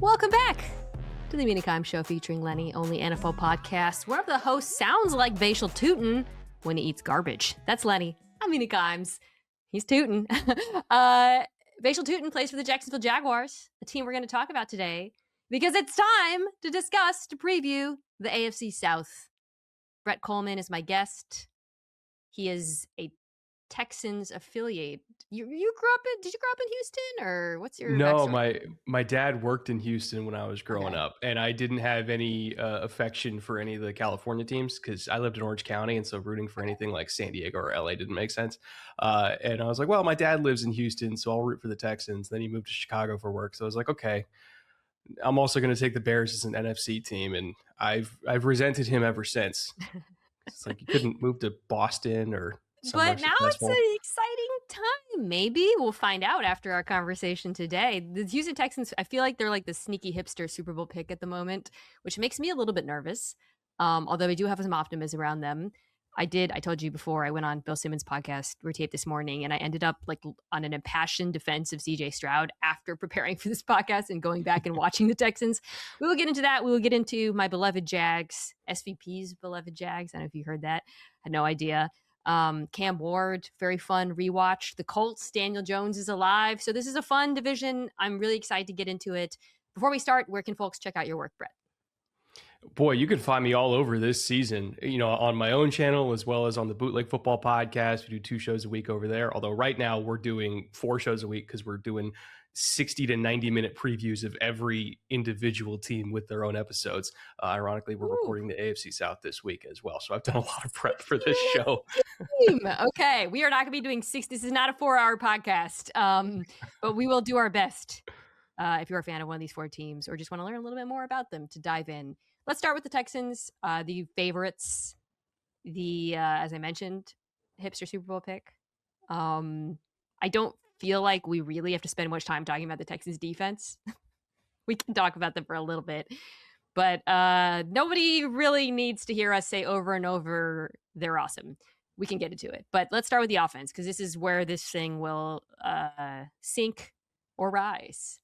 Welcome back to the Mina Kimes Show featuring Lenny, only NFL podcast. One of the hosts sounds like Vaishal Tootin when he eats garbage. That's Lenny. I'm Mina Kimes. He's Tootin. Vaishal Tootin plays for the Jacksonville Jaguars, a team we're going to talk about today because it's time to discuss, to preview the AFC South. Brett Kollmann is my guest. He is a Texans affiliate. Did you grow up in Houston, or what's your backstory? my dad worked in Houston when I was growing up, and I didn't have any affection for any of the California teams because I lived in Orange County, and so rooting for anything like San Diego or LA didn't make sense. And I was like, well, my dad lives in Houston, so I'll root for the Texans. Then he moved to Chicago for work, so I was like, okay, I'm also going to take the Bears as an NFC team, and I've resented him ever since. It's like you couldn't move to Boston or. But now successful. It's an exciting time. Maybe we'll find out after our conversation today. The Houston Texans, I feel like they're like the sneaky hipster Super Bowl pick at the moment, which makes me a little bit nervous. Although I do have some optimism around them. I told you before, I went on Bill Simmons' podcast, we taped this morning, and I ended up like on an impassioned defense of CJ Stroud after preparing for this podcast and going back and watching the Texans. We will get into that. We will get into my beloved Jags, SVP's beloved Jags. I don't know if you heard that. I had no idea. Cam Ward, very fun rewatch. The Colts, Daniel Jones is alive. So this is a fun division. I'm really excited to get into it. Before we start, where can folks check out your work, Brett? Boy, you can find me all over this season, on my own channel, as well as on the Bootleg Football podcast. We do 2 shows a week over there. Although right now we're doing 4 shows a week because we're doing 60 to 90 minute previews of every individual team with their own episodes. Ironically, we're recording the AFC South this week as well. So I've done a lot of prep for this show. Okay. We are not going to be doing 6. This is not a 4-hour podcast, but we will do our best. If you're a fan of one of these 4 teams or just want to learn a little bit more about them, to dive in. Let's start with the Texans, the favorites, as I mentioned, hipster Super Bowl pick. I don't feel like we really have to spend much time talking about the Texans defense. We can talk about them for a little bit, but nobody really needs to hear us say over and over, they're awesome. We can get into it, but let's start with the offense because this is where this thing will sink or rise.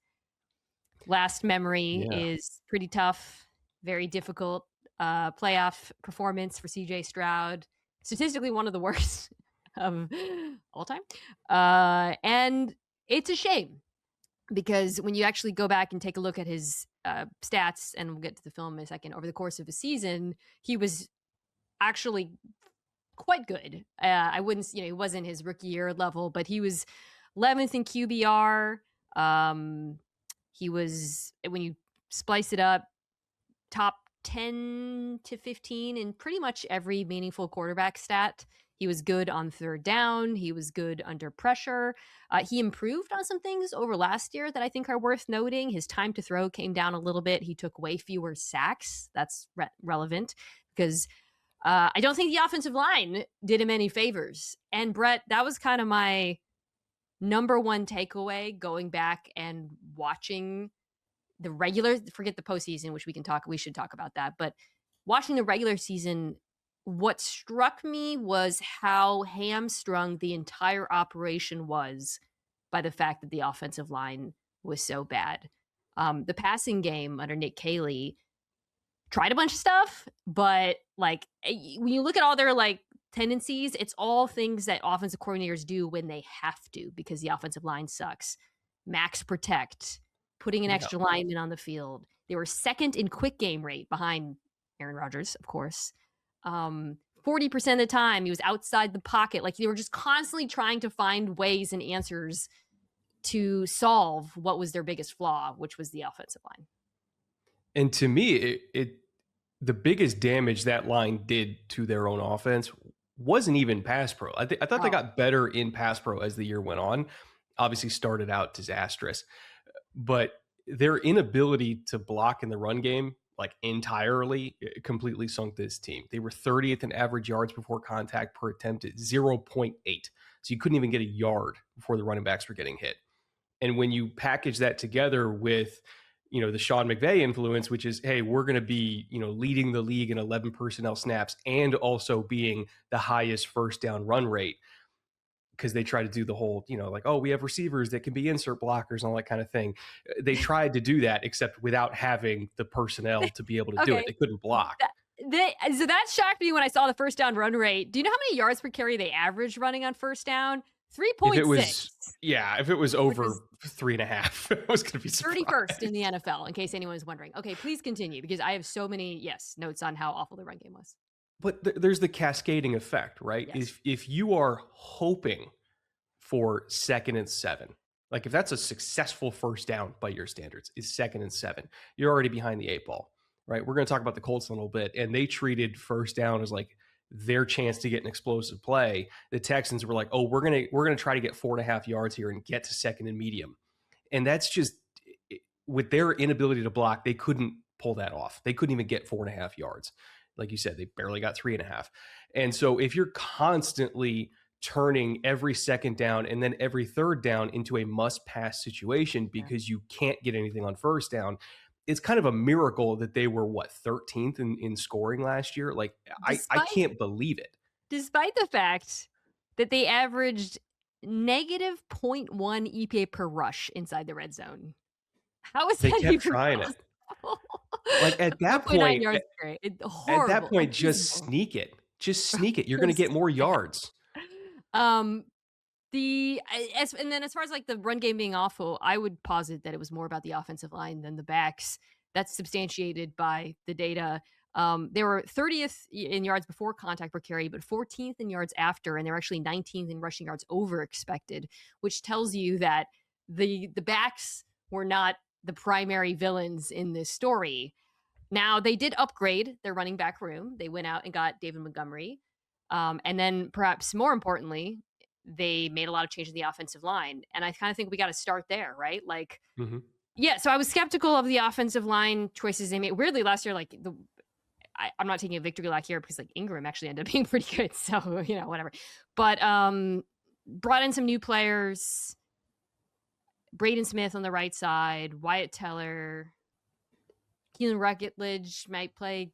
Last memory is pretty tough, very difficult playoff performance for CJ Stroud. Statistically, one of the worst of all time. And it's a shame because when you actually go back and take a look at his stats, and we'll get to the film in a second, over the course of the season, he was actually quite good. I wouldn't, he wasn't his rookie year level, but he was 11th in QBR. He was, when you splice it up, top 10 to 15 in pretty much every meaningful quarterback stat. He was good on third down. He was good under pressure. He improved on some things over last year that I think are worth noting. His time to throw came down a little bit. He took way fewer sacks. That's relevant because I don't think the offensive line did him any favors. And Brett, that was kind of my number one takeaway going back and watching the regular, forget the postseason, which we should talk about that. But watching the regular season, what struck me was how hamstrung the entire operation was by the fact that the offensive line was so bad. The passing game under Nick Caley tried a bunch of stuff, but like when you look at all their like tendencies, it's all things that offensive coordinators do when they have to because the offensive line sucks. Max protect, putting an extra lineman on the field. They were second in quick game rate behind Aaron Rodgers, of course. 40% of the time he was outside the pocket. Like they were just constantly trying to find ways and answers to solve what was their biggest flaw, which was the offensive line. And to me, the biggest damage that line did to their own offense wasn't even pass pro. I thought they got better in pass pro as the year went on. Obviously started out disastrous, but their inability to block in the run game, like entirely, completely sunk this team. They were 30th in average yards before contact per attempt at 0.8. So you couldn't even get a yard before the running backs were getting hit. And when you package that together with, the Sean McVay influence, which is, hey, we're going to be, leading the league in 11 personnel snaps and also being the highest first down run rate, because they try to do the whole, like, oh, we have receivers that can be insert blockers and all that kind of thing. They tried to do that, except without having the personnel to be able to do it. They couldn't block. So that shocked me when I saw the first down run rate. Do you know how many yards per carry they averaged running on first down? 3.6. If it was over 3.5, it was going to be surprised. 31st in the NFL, in case anyone is wondering. Okay, please continue, because I have so many, notes on how awful the run game was. But there's the cascading effect, right? Yes. If you are hoping for 2nd and 7, like if that's a successful first down by your standards, is 2nd and 7, you're already behind the 8 ball, right? We're going to talk about the Colts in a little bit, and they treated first down as like their chance to get an explosive play. The Texans were like, oh, we're gonna try to get 4.5 yards here and get to 2nd and medium, and that's just, with their inability to block, they couldn't pull that off. They couldn't even get 4.5 yards. Like you said, they barely got 3.5. And so if you're constantly turning every 2nd down and then every 3rd down into a must-pass situation because you can't get anything on first down, it's kind of a miracle that they were, 13th in scoring last year? Like, I can't believe it. Despite the fact that they averaged negative 0.1 EPA per rush inside the red zone. How is that even trying possible? Like at that point, horrible. Just sneak it. Just sneak it. You're going to get more yards. And then as far as like the run game being awful, I would posit that it was more about the offensive line than the backs. That's substantiated by the data. They were 30th in yards before contact per carry, but 14th in yards after, and they're actually 19th in rushing yards over expected, which tells you that the backs were not the primary villains in this story. Now, they did upgrade their running back room. They went out and got David Montgomery. And then perhaps more importantly, they made a lot of change in the offensive line. And I kind of think we got to start there, right? Like, so I was skeptical of the offensive line choices they made. Weirdly, last year, like I'm not taking a victory lap here because like Ingram actually ended up being pretty good. So, whatever. But brought in some new players. Braden Smith on the right side, Wyatt Teller, Keelan Rutledge might play,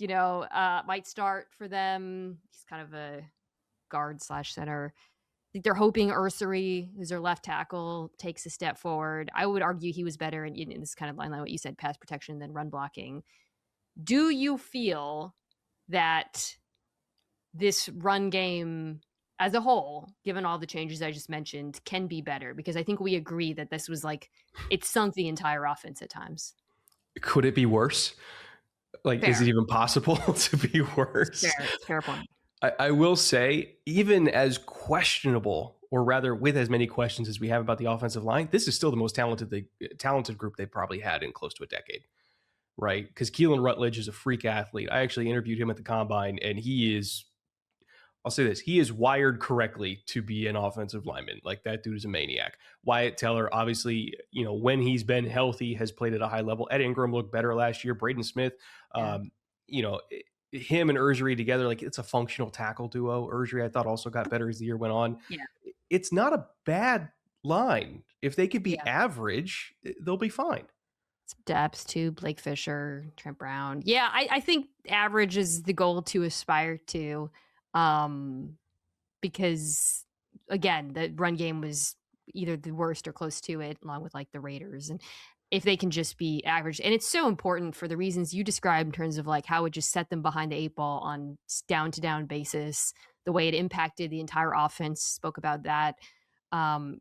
might start for them. He's kind of a guard / center. I think they're hoping Ursery, who's their left tackle, takes a step forward. I would argue he was better in this kind of line like what you said, pass protection than run blocking. Do you feel that this run game as a whole, given all the changes I just mentioned, can be better? Because I think we agree that this was like, it sunk the entire offense at times. Could it be worse? Like, Fair. Is it even possible to be worse? Fair point. I will say, even as questionable, or rather with as many questions as we have about the offensive line, this is still the most talented group they've probably had in close to a decade, right? Because Keelan Rutledge is a freak athlete. I actually interviewed him at the Combine, and I'll say this, he is wired correctly to be an offensive lineman. Like, that dude is a maniac. Wyatt Teller, obviously, when he's been healthy, has played at a high level. Ed Ingram looked better last year. Braden Smith, him and Ursery together, like, it's a functional tackle duo. Ursery, I thought, also got better as the year went on. Yeah. It's not a bad line. If they could be average, they'll be fine. Some depth too, Blake Fisher, Trent Brown. Yeah, I think average is the goal to aspire to. Because again, the run game was either the worst or close to it, along with like the Raiders. And if they can just be average, and it's so important for the reasons you described in terms of like how it just set them behind the 8 ball on down to down basis, the way it impacted the entire offense, spoke about that.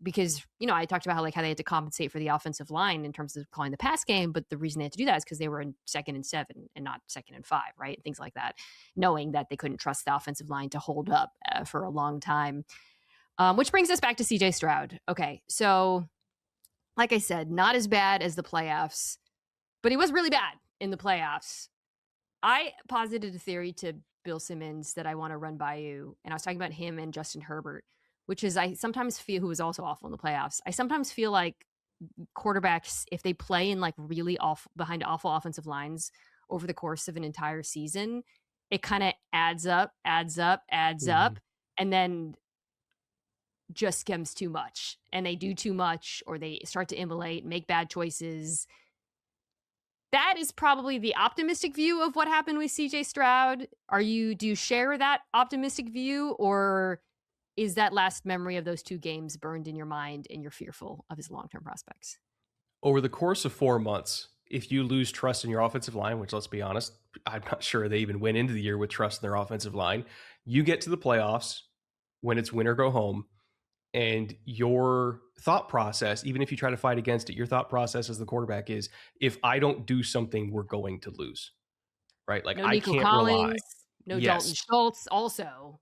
Because, I talked about how they had to compensate for the offensive line in terms of calling the pass game, but the reason they had to do that is because they were in 2nd and 7 and not 2nd and 5, right? Things like that, knowing that they couldn't trust the offensive line to hold up for a long time. Which brings us back to CJ Stroud. Okay, so like I said, not as bad as the playoffs, but he was really bad in the playoffs. I posited a theory to Bill Simmons that I want to run by you, and I was talking about him and Justin Herbert, which is I sometimes feel, who was also awful in the playoffs. I sometimes feel like quarterbacks, if they play in like really awful, behind awful offensive lines over the course of an entire season, it kind of adds up, and then just skims too much, and they do too much, or they start to immolate, make bad choices. That is probably the optimistic view of what happened with CJ Stroud. Do you share that optimistic view, or is that last memory of those 2 games burned in your mind and you're fearful of his long-term prospects? Over the course of 4 months, if you lose trust in your offensive line, which let's be honest, I'm not sure they even went into the year with trust in their offensive line, you get to the playoffs when it's win or go home, and your thought process, even if you try to fight against it, your thought process as the quarterback is, if I don't do something, we're going to lose, right? Like No I Nico can't rely. Collins, no Dalton Yes, Schultz also.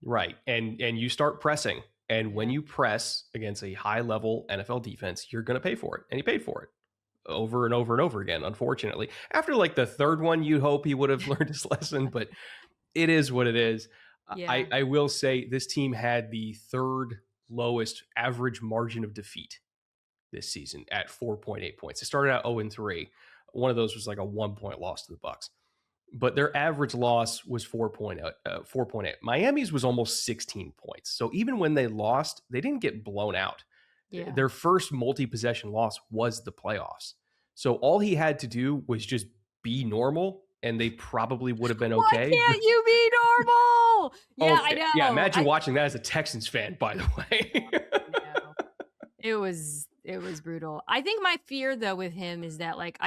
right. And you start pressing. And when Yeah. you press against a high level NFL defense, you're going to pay for it. And he paid for it over and over and over again, unfortunately. After like the third one, you hope he would have learned his lesson, but it is what it is. Yeah. I will say this team had the third lowest average margin of defeat this season at 4.8 points. It started out 0-3. One of those was like a 1-point loss to the Bucs. But their average loss was 4.8. Miami's was almost 16 points. So even when they lost, they didn't get blown out. Yeah. Their first multi-possession loss was the playoffs. So all he had to do was just be normal, and they probably would have been okay. Why can't you be normal? Yeah, I know. Yeah, imagine watching that as a Texans fan, by the way. It was brutal. I think my fear though with him is that like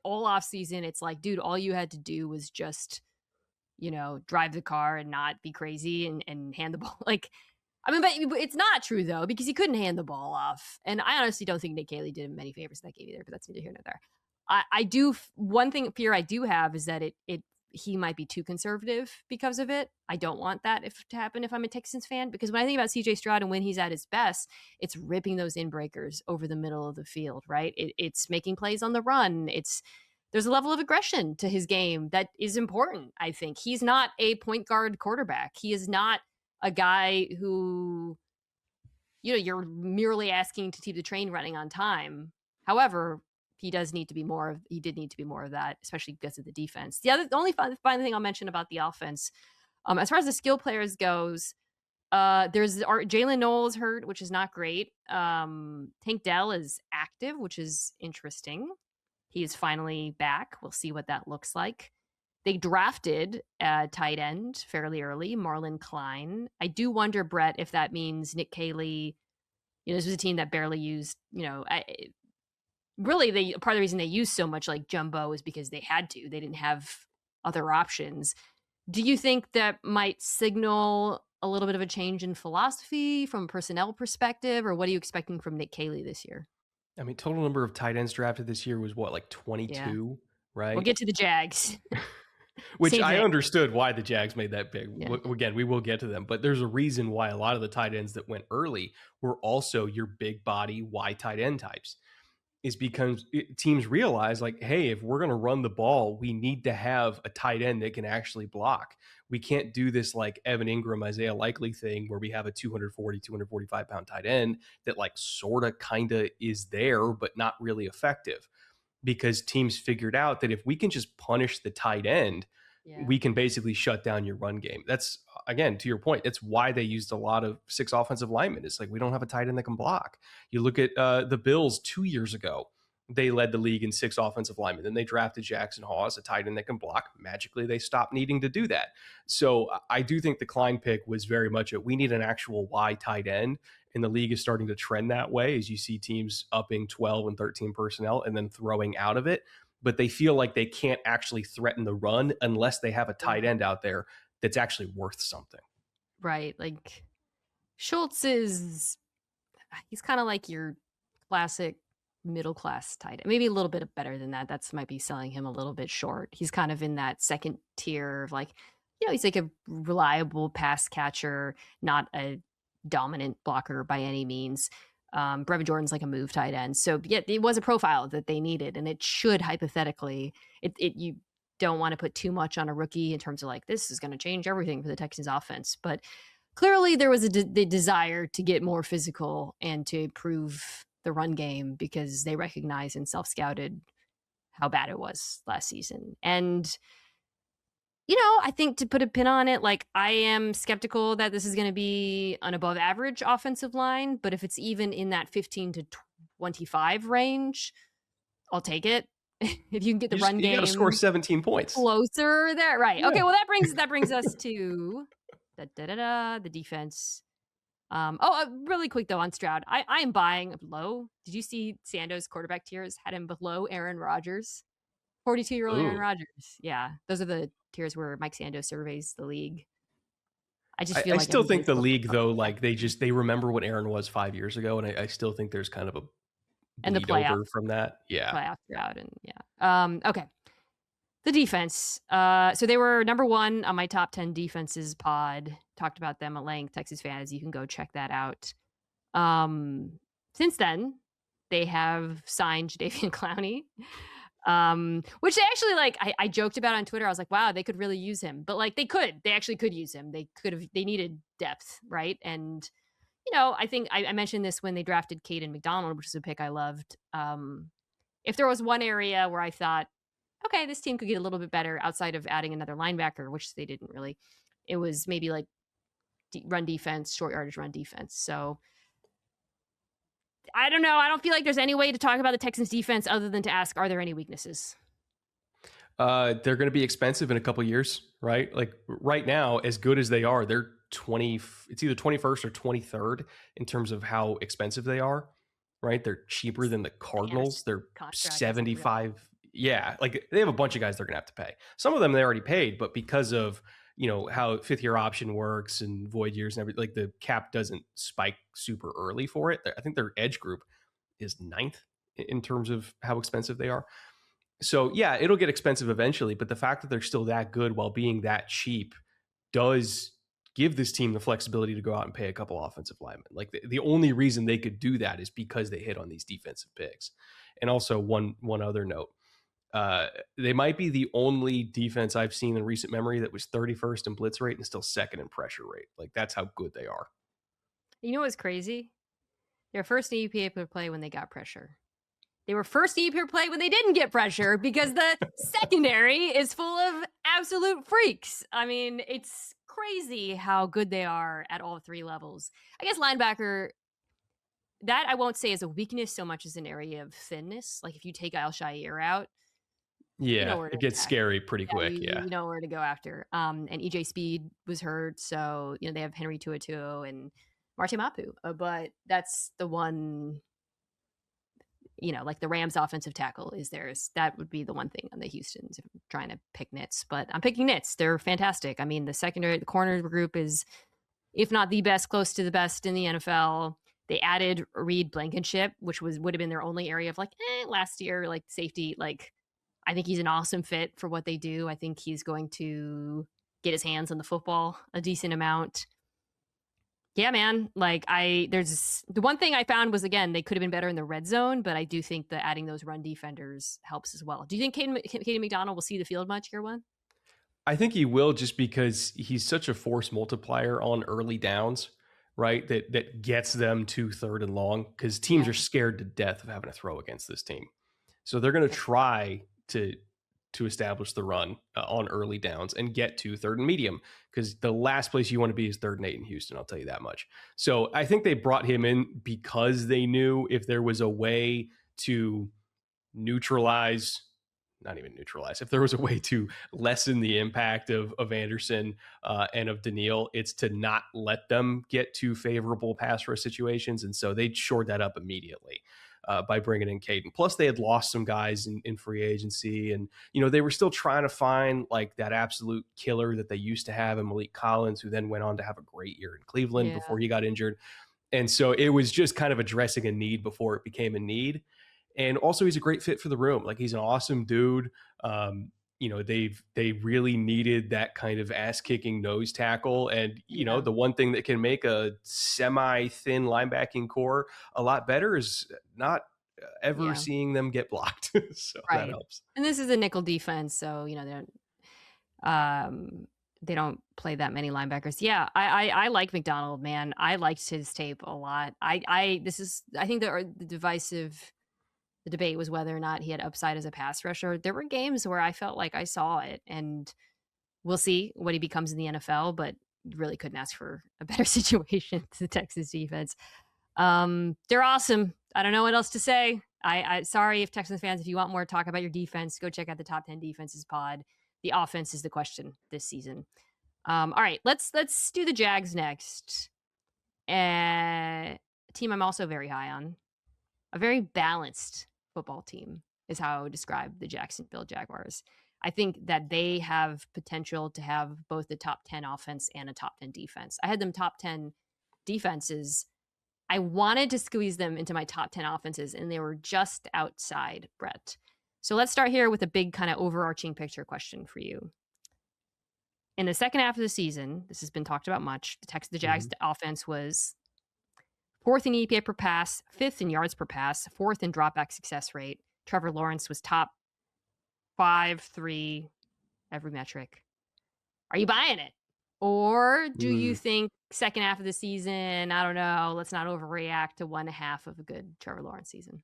all off season, it's like, dude, all you had to do was just, drive the car and not be crazy and hand the ball. Like, I mean, but it's not true though, because he couldn't hand the ball off. And I honestly don't think Nick Caley did him many favors in that game either, but that's neither here nor there. I do, one fear I do have is that he might be too conservative because of it. I don't want that to happen if I'm a Texans fan, because when I think about CJ Stroud and when he's at his best, it's ripping those in-breakers over the middle of the field, right? It's making plays on the run. There's a level of aggression to his game that is important, I think. He's not a point guard quarterback. He is not a guy who, you're merely asking to keep the train running on time. However, he did need to be more of that, especially because of the defense. The only final thing I'll mention about the offense, as far as the skill players goes, there's Jalen Knowles hurt, which is not great. Tank Dell is active, which is interesting. He is finally back. We'll see what that looks like. They drafted a tight end fairly early, Marlon Klein. I do wonder, Brett, if that means Nick Caley, this was a team that barely used, really, part of the reason they used so much like jumbo is because they had to. They didn't have other options. Do you think that might signal a little bit of a change in philosophy from a personnel perspective, or what are you expecting from Nick Caley this year? I mean, total number of tight ends drafted this year was what, like 22, yeah. Right? We'll get to the Jags. Which I understood why the Jags made that big. Yeah. Again, we will get to them, but there's a reason why a lot of the tight ends that went early were also your big body wide tight end types. Is because teams realize, like, hey, if we're going to run the ball, we need to have a tight end that can actually block. We can't do this like Evan Ingram, Isaiah Likely thing where we have a 240, 245 pound tight end that like sort of kind of is there, but not really effective, because teams figured out that if we can just punish the tight end, we can basically shut down your run game. That's, again, to your point, it's why they used a lot of 6 offensive linemen. It's like, we don't have a tight end that can block. You look at the Bills 2 years ago, they led the league in 6 offensive linemen. Then they drafted Jackson Hawes, a tight end that can block. Magically, they stopped needing to do that. So I do think the Klein pick was very much we need an actual wide tight end. And the league is starting to trend that way as you see teams upping 12 and 13 personnel and then throwing out of it. But they feel like they can't actually threaten the run unless they have a tight end out there that's actually worth something. Right. Like Schultz he's kind of like your classic middle-class tight end. Maybe a little bit better than that. That's might be selling him a little bit short. He's kind of in that second tier of like, he's like a reliable pass catcher, not a dominant blocker by any means. Brevin Jordan's like a move tight end. So yeah, it was a profile that they needed, and it should hypothetically, you don't want to put too much on a rookie in terms of like, this is going to change everything for the Texans offense. But clearly there was the desire to get more physical and to improve the run game because they recognized and self-scouted how bad it was last season. And I think to put a pin on it, like I am skeptical that this is going to be an above average offensive line, but if it's even in that 15 to 25 range, I'll take it. If you can get the run game, you got to score 17 points closer there. Right. Yeah. Okay. Well, that brings us to the defense. Really quick though on Stroud, I am buying low. Did you see Sando's quarterback tiers had him below Aaron Rodgers? 42-year-old Aaron Ooh. Rodgers. Yeah, those are the tiers where Mike Sando surveys the league. I just I feel like still think everybody's the a little bit league, above though, that. like they remember what Aaron was 5 years ago, and I still think there's kind of a And the bleed playoff over from that. Yeah. route, and yeah. Okay. The defense. So they were number one on my top 10 defenses pod. Talked about them at length. Texas fans, you can go check that out. Since then, they have signed Jadeveon Clowney, which they actually I joked about on Twitter. I was like, wow, they could really use him, but like they actually could use him. They needed depth, right? And I think I mentioned this when they drafted Caden McDonald, which is a pick I loved. If there was one area where I thought, okay, this team could get a little bit better outside of adding another linebacker, which they didn't really, it was maybe like run defense, short yardage run defense. So I don't know. I don't feel like there's any way to talk about the Texans defense other than to ask, are there any weaknesses? They're going to be expensive in a couple years, right? Like right now, as good as they are, they're it's either 21st or 23rd in terms of how expensive they are, right? They're cheaper than the Cardinals. They're Contract isn't real. 75. Yeah, like they have a bunch of guys they're going to have to pay. Some of them they already paid, but because of how fifth year option works and void years and everything, like the cap doesn't spike super early for it. I think their edge group is ninth in terms of how expensive they are. So yeah, it'll get expensive eventually, but the fact that they're still that good while being that cheap does give this team the flexibility to go out and pay a couple offensive linemen. Like the only reason they could do that is because they hit on these defensive picks. And also one other note, they might be the only defense I've seen in recent memory that was 31st in blitz rate and still second in pressure rate. Like that's how good they are. You know what's crazy? Their first EPA per play when they got pressure. They were first EPA per play when they didn't get pressure because the secondary is full of absolute freaks. I mean, it's crazy how good they are at all three levels. I guess linebacker, that I won't say is a weakness so much as an area of thinness. Like if you take Al-Shaair out, Yeah, it gets scary pretty quick. Yeah. You know where to go after. And EJ Speed was hurt, so they have Henry Tuatu and Marte Mapu. But that's the one, like the Rams offensive tackle is theirs. That would be the one thing on the Houston's if I'm trying to pick nits. But I'm picking nits. They're fantastic. I mean, the corner group is, if not the best, close to the best in the NFL. They added Reed Blankenship, which would have been their only area of last year, like safety. Like I think he's an awesome fit for what they do. I think he's going to get his hands on the football a decent amount. Yeah, man. There's the one thing I found was, again, they could have been better in the red zone, but I do think that adding those run defenders helps as well. Do you think Caden McDonald will see the field much year one? I think he will, just because he's such a force multiplier on early downs, right? That gets them to third and long, because teams are scared to death of having to throw against this team. So they're going to try to establish the run on early downs and get to third and medium, because the last place you want to be is 3rd and 8 in Houston. I'll tell you that much. So I think they brought him in because they knew if there was a way to if there was a way to lessen the impact of Anderson and of Daniil, it's to not let them get to favorable pass rush situations. And so they shored that up immediately by bringing in Caden. Plus, they had lost some guys in free agency, and they were still trying to find like that absolute killer that they used to have in Malik Collins, who then went on to have a great year in Cleveland before he got injured. And so it was just kind of addressing a need before it became a need. And also, he's a great fit for the room. Like, he's an awesome dude. They really needed that kind of ass-kicking nose tackle. And, the one thing that can make a semi-thin linebacking core a lot better is not ever seeing them get blocked. So that helps. And this is a nickel defense, so, they don't play that many linebackers. Yeah, I like McDonald, man. I liked his tape a lot. I think the debate was whether or not he had upside as a pass rusher. There were games where I felt like I saw it, and we'll see what he becomes in the NFL, but really couldn't ask for a better situation to the Texas defense. They're awesome. I don't know what else to say. I sorry if Texans fans, if you want more to talk about your defense, go check out the top 10 defenses pod. The offense is the question this season. All right, let's do the Jags next. A team I'm also very high on. A very balanced football team is how I would describe the Jacksonville Jaguars. I think that they have potential to have both the top 10 offense and a top 10 defense. I had them top 10 defenses. I wanted to squeeze them into my top 10 offenses, and they were just outside, Brett. So let's start here with a big kind of overarching picture question for you. In the second half of the season, this has been talked about much, the Jags offense was 4th in EPA per pass, 5th in yards per pass, 4th in dropback success rate. Trevor Lawrence was top 5, 3, every metric. Are you buying it? Or do you think second half of the season, I don't know, let's not overreact to 1.5 of a good Trevor Lawrence season?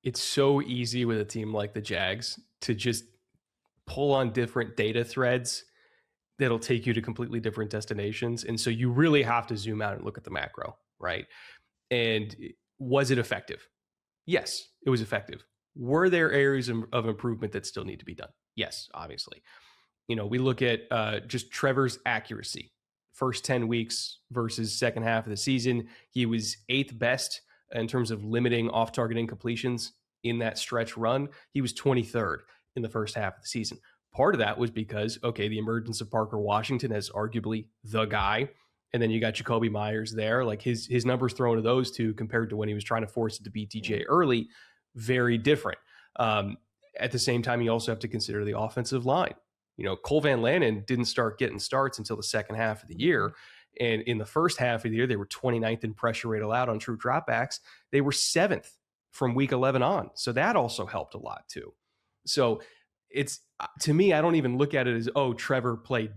It's so easy with a team like the Jags to just pull on different data threads that'll take you to completely different destinations. And so you really have to zoom out and look at the macro, right? And was it effective? Yes, it was effective. Were there areas of improvement that still need to be done? Yes, obviously. We look at just Trevor's accuracy. First 10 weeks versus second half of the season, he was 8th best in terms of limiting off-target incompletions in that stretch run. He was 23rd in the first half of the season. Part of that was because, the emergence of Parker Washington as arguably the guy. And then you got Jacoby Myers there. Like his numbers thrown to those two compared to when he was trying to force it to BTJ early, very different. At the same time, you also have to consider the offensive line. Cole Van Lanen didn't start getting starts until the second half of the year. And in the first half of the year, they were 29th in pressure rate allowed on true dropbacks. They were 7th from week 11 on. So that also helped a lot too. So it's, to me, I don't even look at it as, Trevor played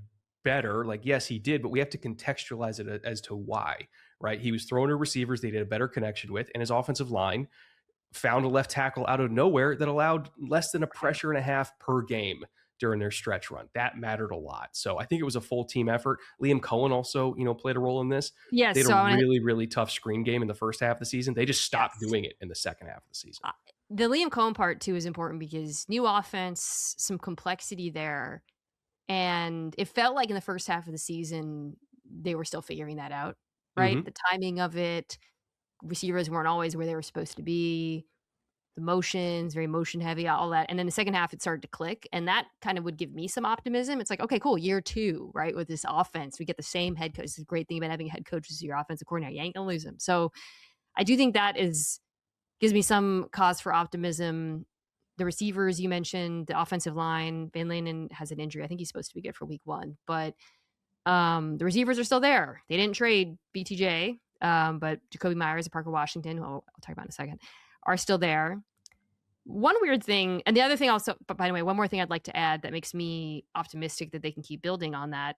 better. Like, yes, he did, but we have to contextualize it as to why, right? He was throwing to receivers they did a better connection with, and his offensive line found a left tackle out of nowhere that allowed less than a pressure and a half per game during their stretch run. That mattered a lot. So I think it was a full team effort. Liam Cohen also, played a role in this. Yes, they had a really, really tough screen game in the first half of the season. They just stopped doing it in the second half of the season. The Liam Cohen part too is important because new offense, some complexity there. And it felt like in the first half of the season, they were still figuring that out, right? The timing of it, receivers weren't always where they were supposed to be. The motions, very motion heavy, all that. And then the second half, it started to click. And that kind of would give me some optimism. It's like, okay, cool. Year 2, right? With this offense, we get the same head coach. It's a great thing about having a head coach as your offensive coordinator. You ain't going to lose him. So I do think that gives me some cause for optimism. The receivers you mentioned, the offensive line, Van Lanen has an injury. I think he's supposed to be good for week 1. But the receivers are still there. They didn't trade BTJ, but Jacoby Myers and Parker Washington, who I'll talk about in a second, are still there. One weird thing, and the other thing also, but by the way, one more thing I'd like to add that makes me optimistic that they can keep building on that.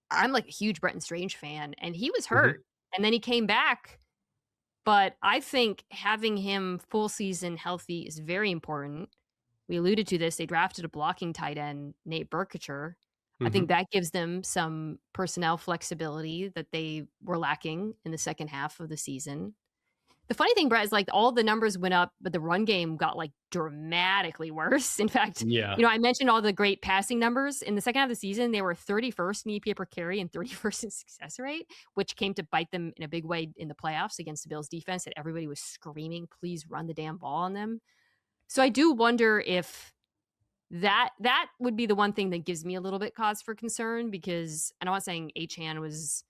I'm like a huge Bretton Strange fan, and he was hurt, and then he came back. But I think having him full season healthy is very important. We alluded to this. They drafted a blocking tight end, Nate Burkhardt. I think that gives them some personnel flexibility that they were lacking in the second half of the season. The funny thing, Brett, is like all the numbers went up, but the run game got like dramatically worse. In fact, I mentioned all the great passing numbers. In the second half of the season, they were 31st in EPA per carry and 31st in success rate, which came to bite them in a big way in the playoffs against the Bills defense that everybody was screaming, please run the damn ball on them. So I do wonder if that would be the one thing that gives me a little bit cause for concern, because I'm not saying Achane was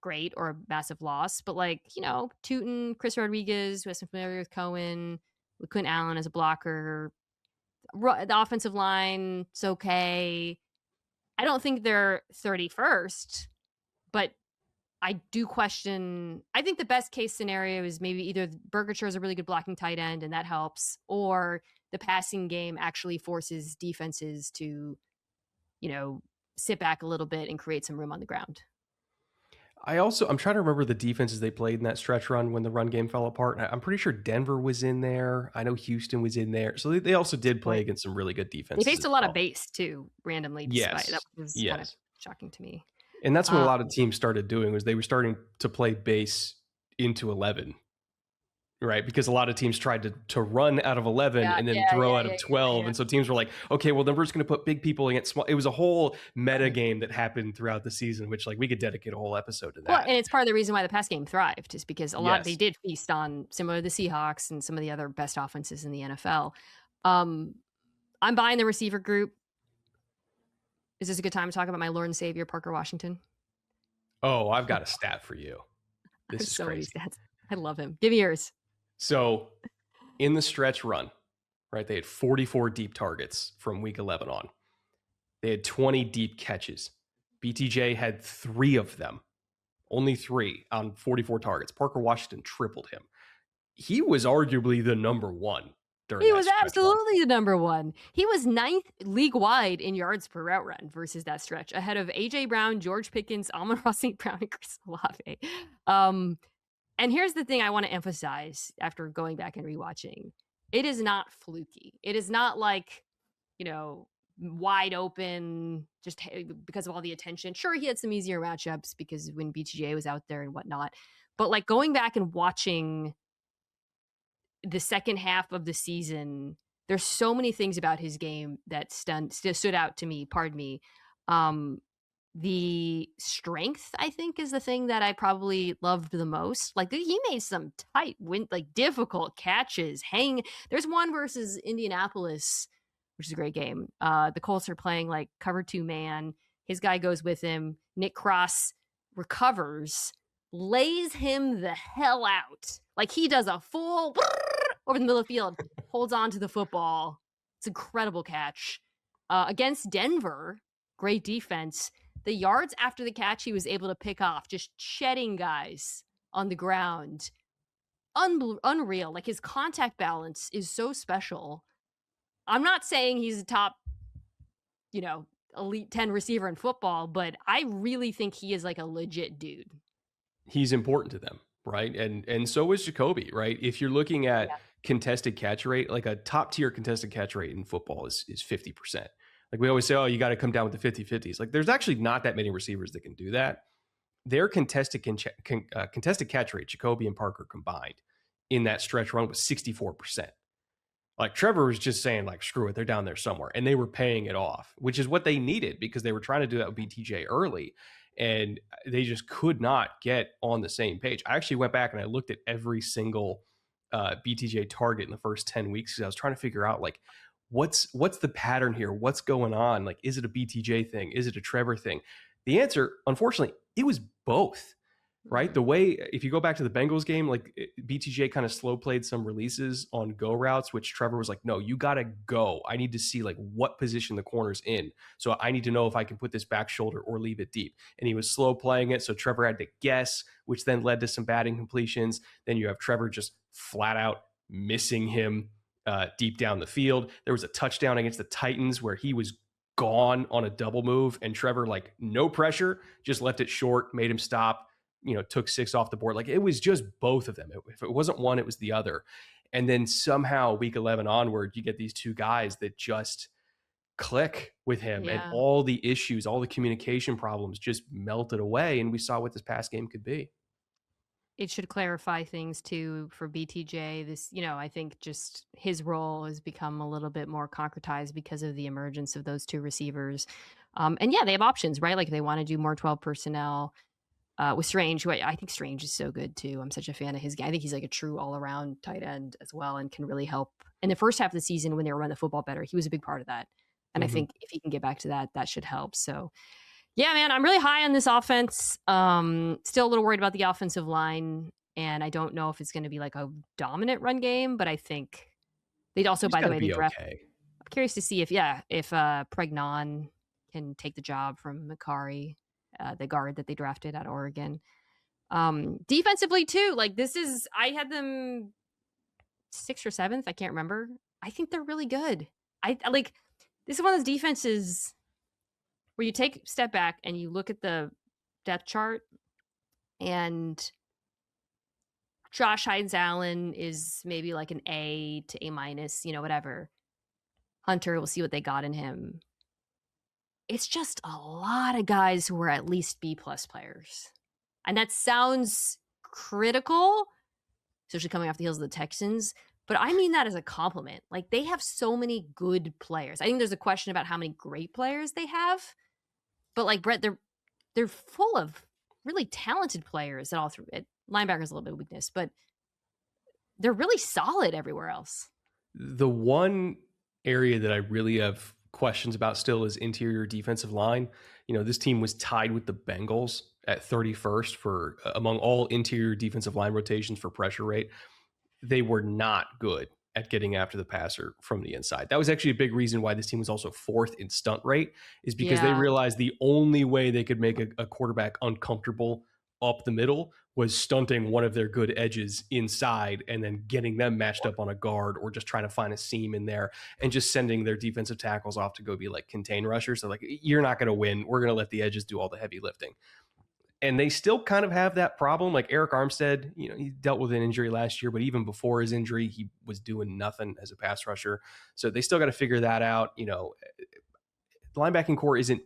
great or a massive loss, but like, Tootin, Chris Rodriguez, who has some familiarity with Cohen, Quinn Allen as a blocker, the offensive line, it's okay. I don't think they're 31st, but I do question. I think the best case scenario is maybe either Burkhardt is a really good blocking tight end and that helps, or the passing game actually forces defenses to, sit back a little bit and create some room on the ground. I'm trying to remember the defenses they played in that stretch run when the run game fell apart. I'm pretty sure Denver was in there. I know Houston was in there. So they also did play against some really good defenses. They faced a lot of base too, randomly. Yes. That was kind of shocking to me. And that's what a lot of teams started doing, was they were starting to play base into 11. right? Because a lot of teams tried to run out of 11 and then throw out of 12. And so teams were like, okay, well, then we're just going to put big people against small. It was a whole meta game that happened throughout the season, which like we could dedicate a whole episode to that. Well, and it's part of the reason why the pass game thrived is because a lot they did feast on similar to the Seahawks and some of the other best offenses in the NFL. I'm buying the receiver group. Is this a good time to talk about my Lord and Savior, Parker Washington? Oh, I've got a stat for you. This is so crazy. Many stats. I love him. Give me yours. So in the stretch run, right, they had 44 deep targets from week 11 on. They had 20 deep catches. BTJ had 3 of them, only 3 on 44 targets. Parker Washington tripled him. He was arguably the number one. He was absolutely the number one. He was 9th league-wide in yards per route run versus that stretch, ahead of A.J. Brown, George Pickens, Amon-Ra St. Brown, and Chris Olave. And here's the thing I want to emphasize after going back and rewatching. It is not fluky. It is not like, wide open just because of all the attention. Sure, he had some easier matchups because when BTJ was out there and whatnot. But like going back and watching the second half of the season, there's so many things about his game that stood out to me. Pardon me. The strength, I think, is the thing that I probably loved the most. Like he made some tight, difficult catches. There's one versus Indianapolis, which is a great game. The Colts are playing like cover 2 man. His guy goes with him. Nick Cross recovers, lays him the hell out. Like he does a full over the middle of the field, holds on to the football. It's an incredible catch. Against Denver, great defense. The yards after the catch he was able to pick off, just shedding guys on the ground. Unreal. Like his contact balance is so special. I'm not saying he's a top, elite 10 receiver in football, but I really think he is like a legit dude. He's important to them, right? And so is Jacoby, right? If you're looking at contested catch rate, like a top tier contested catch rate in football is 50%. Like we always say, oh, you got to come down with the 50-50s. Like there's actually not that many receivers that can do that. Their contested catch rate, Jacoby and Parker combined in that stretch run was 64%. Like Trevor was just saying like, screw it, they're down there somewhere. And they were paying it off, which is what they needed because they were trying to do that with BTJ early. And they just could not get on the same page. I actually went back and I looked at every single BTJ target in the first 10 weeks because I was trying to figure out like, what's the pattern here? What's going on? Like, is it a BTJ thing? Is it a Trevor thing? The answer, unfortunately, it was both, right? The way, if you go back to the Bengals game, like BTJ kind of slow played some releases on go routes, which Trevor was like, no, you got to go. I need to see like what position the corner's in. So I need to know if I can put this back shoulder or leave it deep. And he was slow playing it. So Trevor had to guess, which then led to some bad incompletions. Then you have Trevor just flat out missing him deep down the field. There was a touchdown against the Titans where he was gone on a double move and Trevor, like no pressure, just left it short, made him stop, took 6 off the board. Like it was just both of them. If it wasn't one, it was the other. And then somehow week 11 onward, you get these 2 guys that just click with him and all the issues, all the communication problems just melted away. And we saw what this past game could be. It should clarify things too for BTJ. This, I think just his role has become a little bit more concretized because of the emergence of those 2 receivers. And they have options, right? Like they want to do more 12 personnel with Strange, who I think Strange is so good too. I'm such a fan of his game. I think he's like a true all around tight end as well and can really help. In the first half of the season when they were running the football better, he was a big part of that. And I think if he can get back to that, that should help. So yeah, man, I'm really high on this offense. Still a little worried about the offensive line, and I don't know if it's going to be like a dominant run game, but I think they'd also, by the way, they draft. Okay. I'm curious to see if Pregnon can take the job from Makari, the guard that they drafted out of Oregon. Defensively too, like I had them 6th or 7th. I can't remember. I think they're really good. I like, this is one of those defenses where you take a step back and you look at the depth chart and Josh Hines-Allen is maybe like an A to A minus, whatever. Hunter, we'll see what they got in him. It's just a lot of guys who are at least B plus players. And that sounds critical. especially coming off the heels of the Texans. But I mean that as a compliment. Like, they have so many good players. I think there's a question about how many great players they have. But like, Brett, they're full of really talented players at all through it. Linebacker's a little bit of weakness, but they're really solid everywhere else. The one area that I really have questions about still is interior defensive line. This team was tied with the Bengals at 31st for among all interior defensive line rotations for pressure rate. They were not good at getting after the passer from the inside. That was actually a big reason why this team was also 4th in stunt rate, is because they realized the only way they could make a quarterback uncomfortable up the middle was stunting one of their good edges inside and then getting them matched up on a guard or just trying to find a seam in there and just sending their defensive tackles off to go be like contain rushers. So like, you're not going to win. We're going to let the edges do all the heavy lifting. And they still kind of have that problem. Like Eric Armstead, he dealt with an injury last year, but even before his injury, he was doing nothing as a pass rusher. So they still got to figure that out. The linebacking core isn't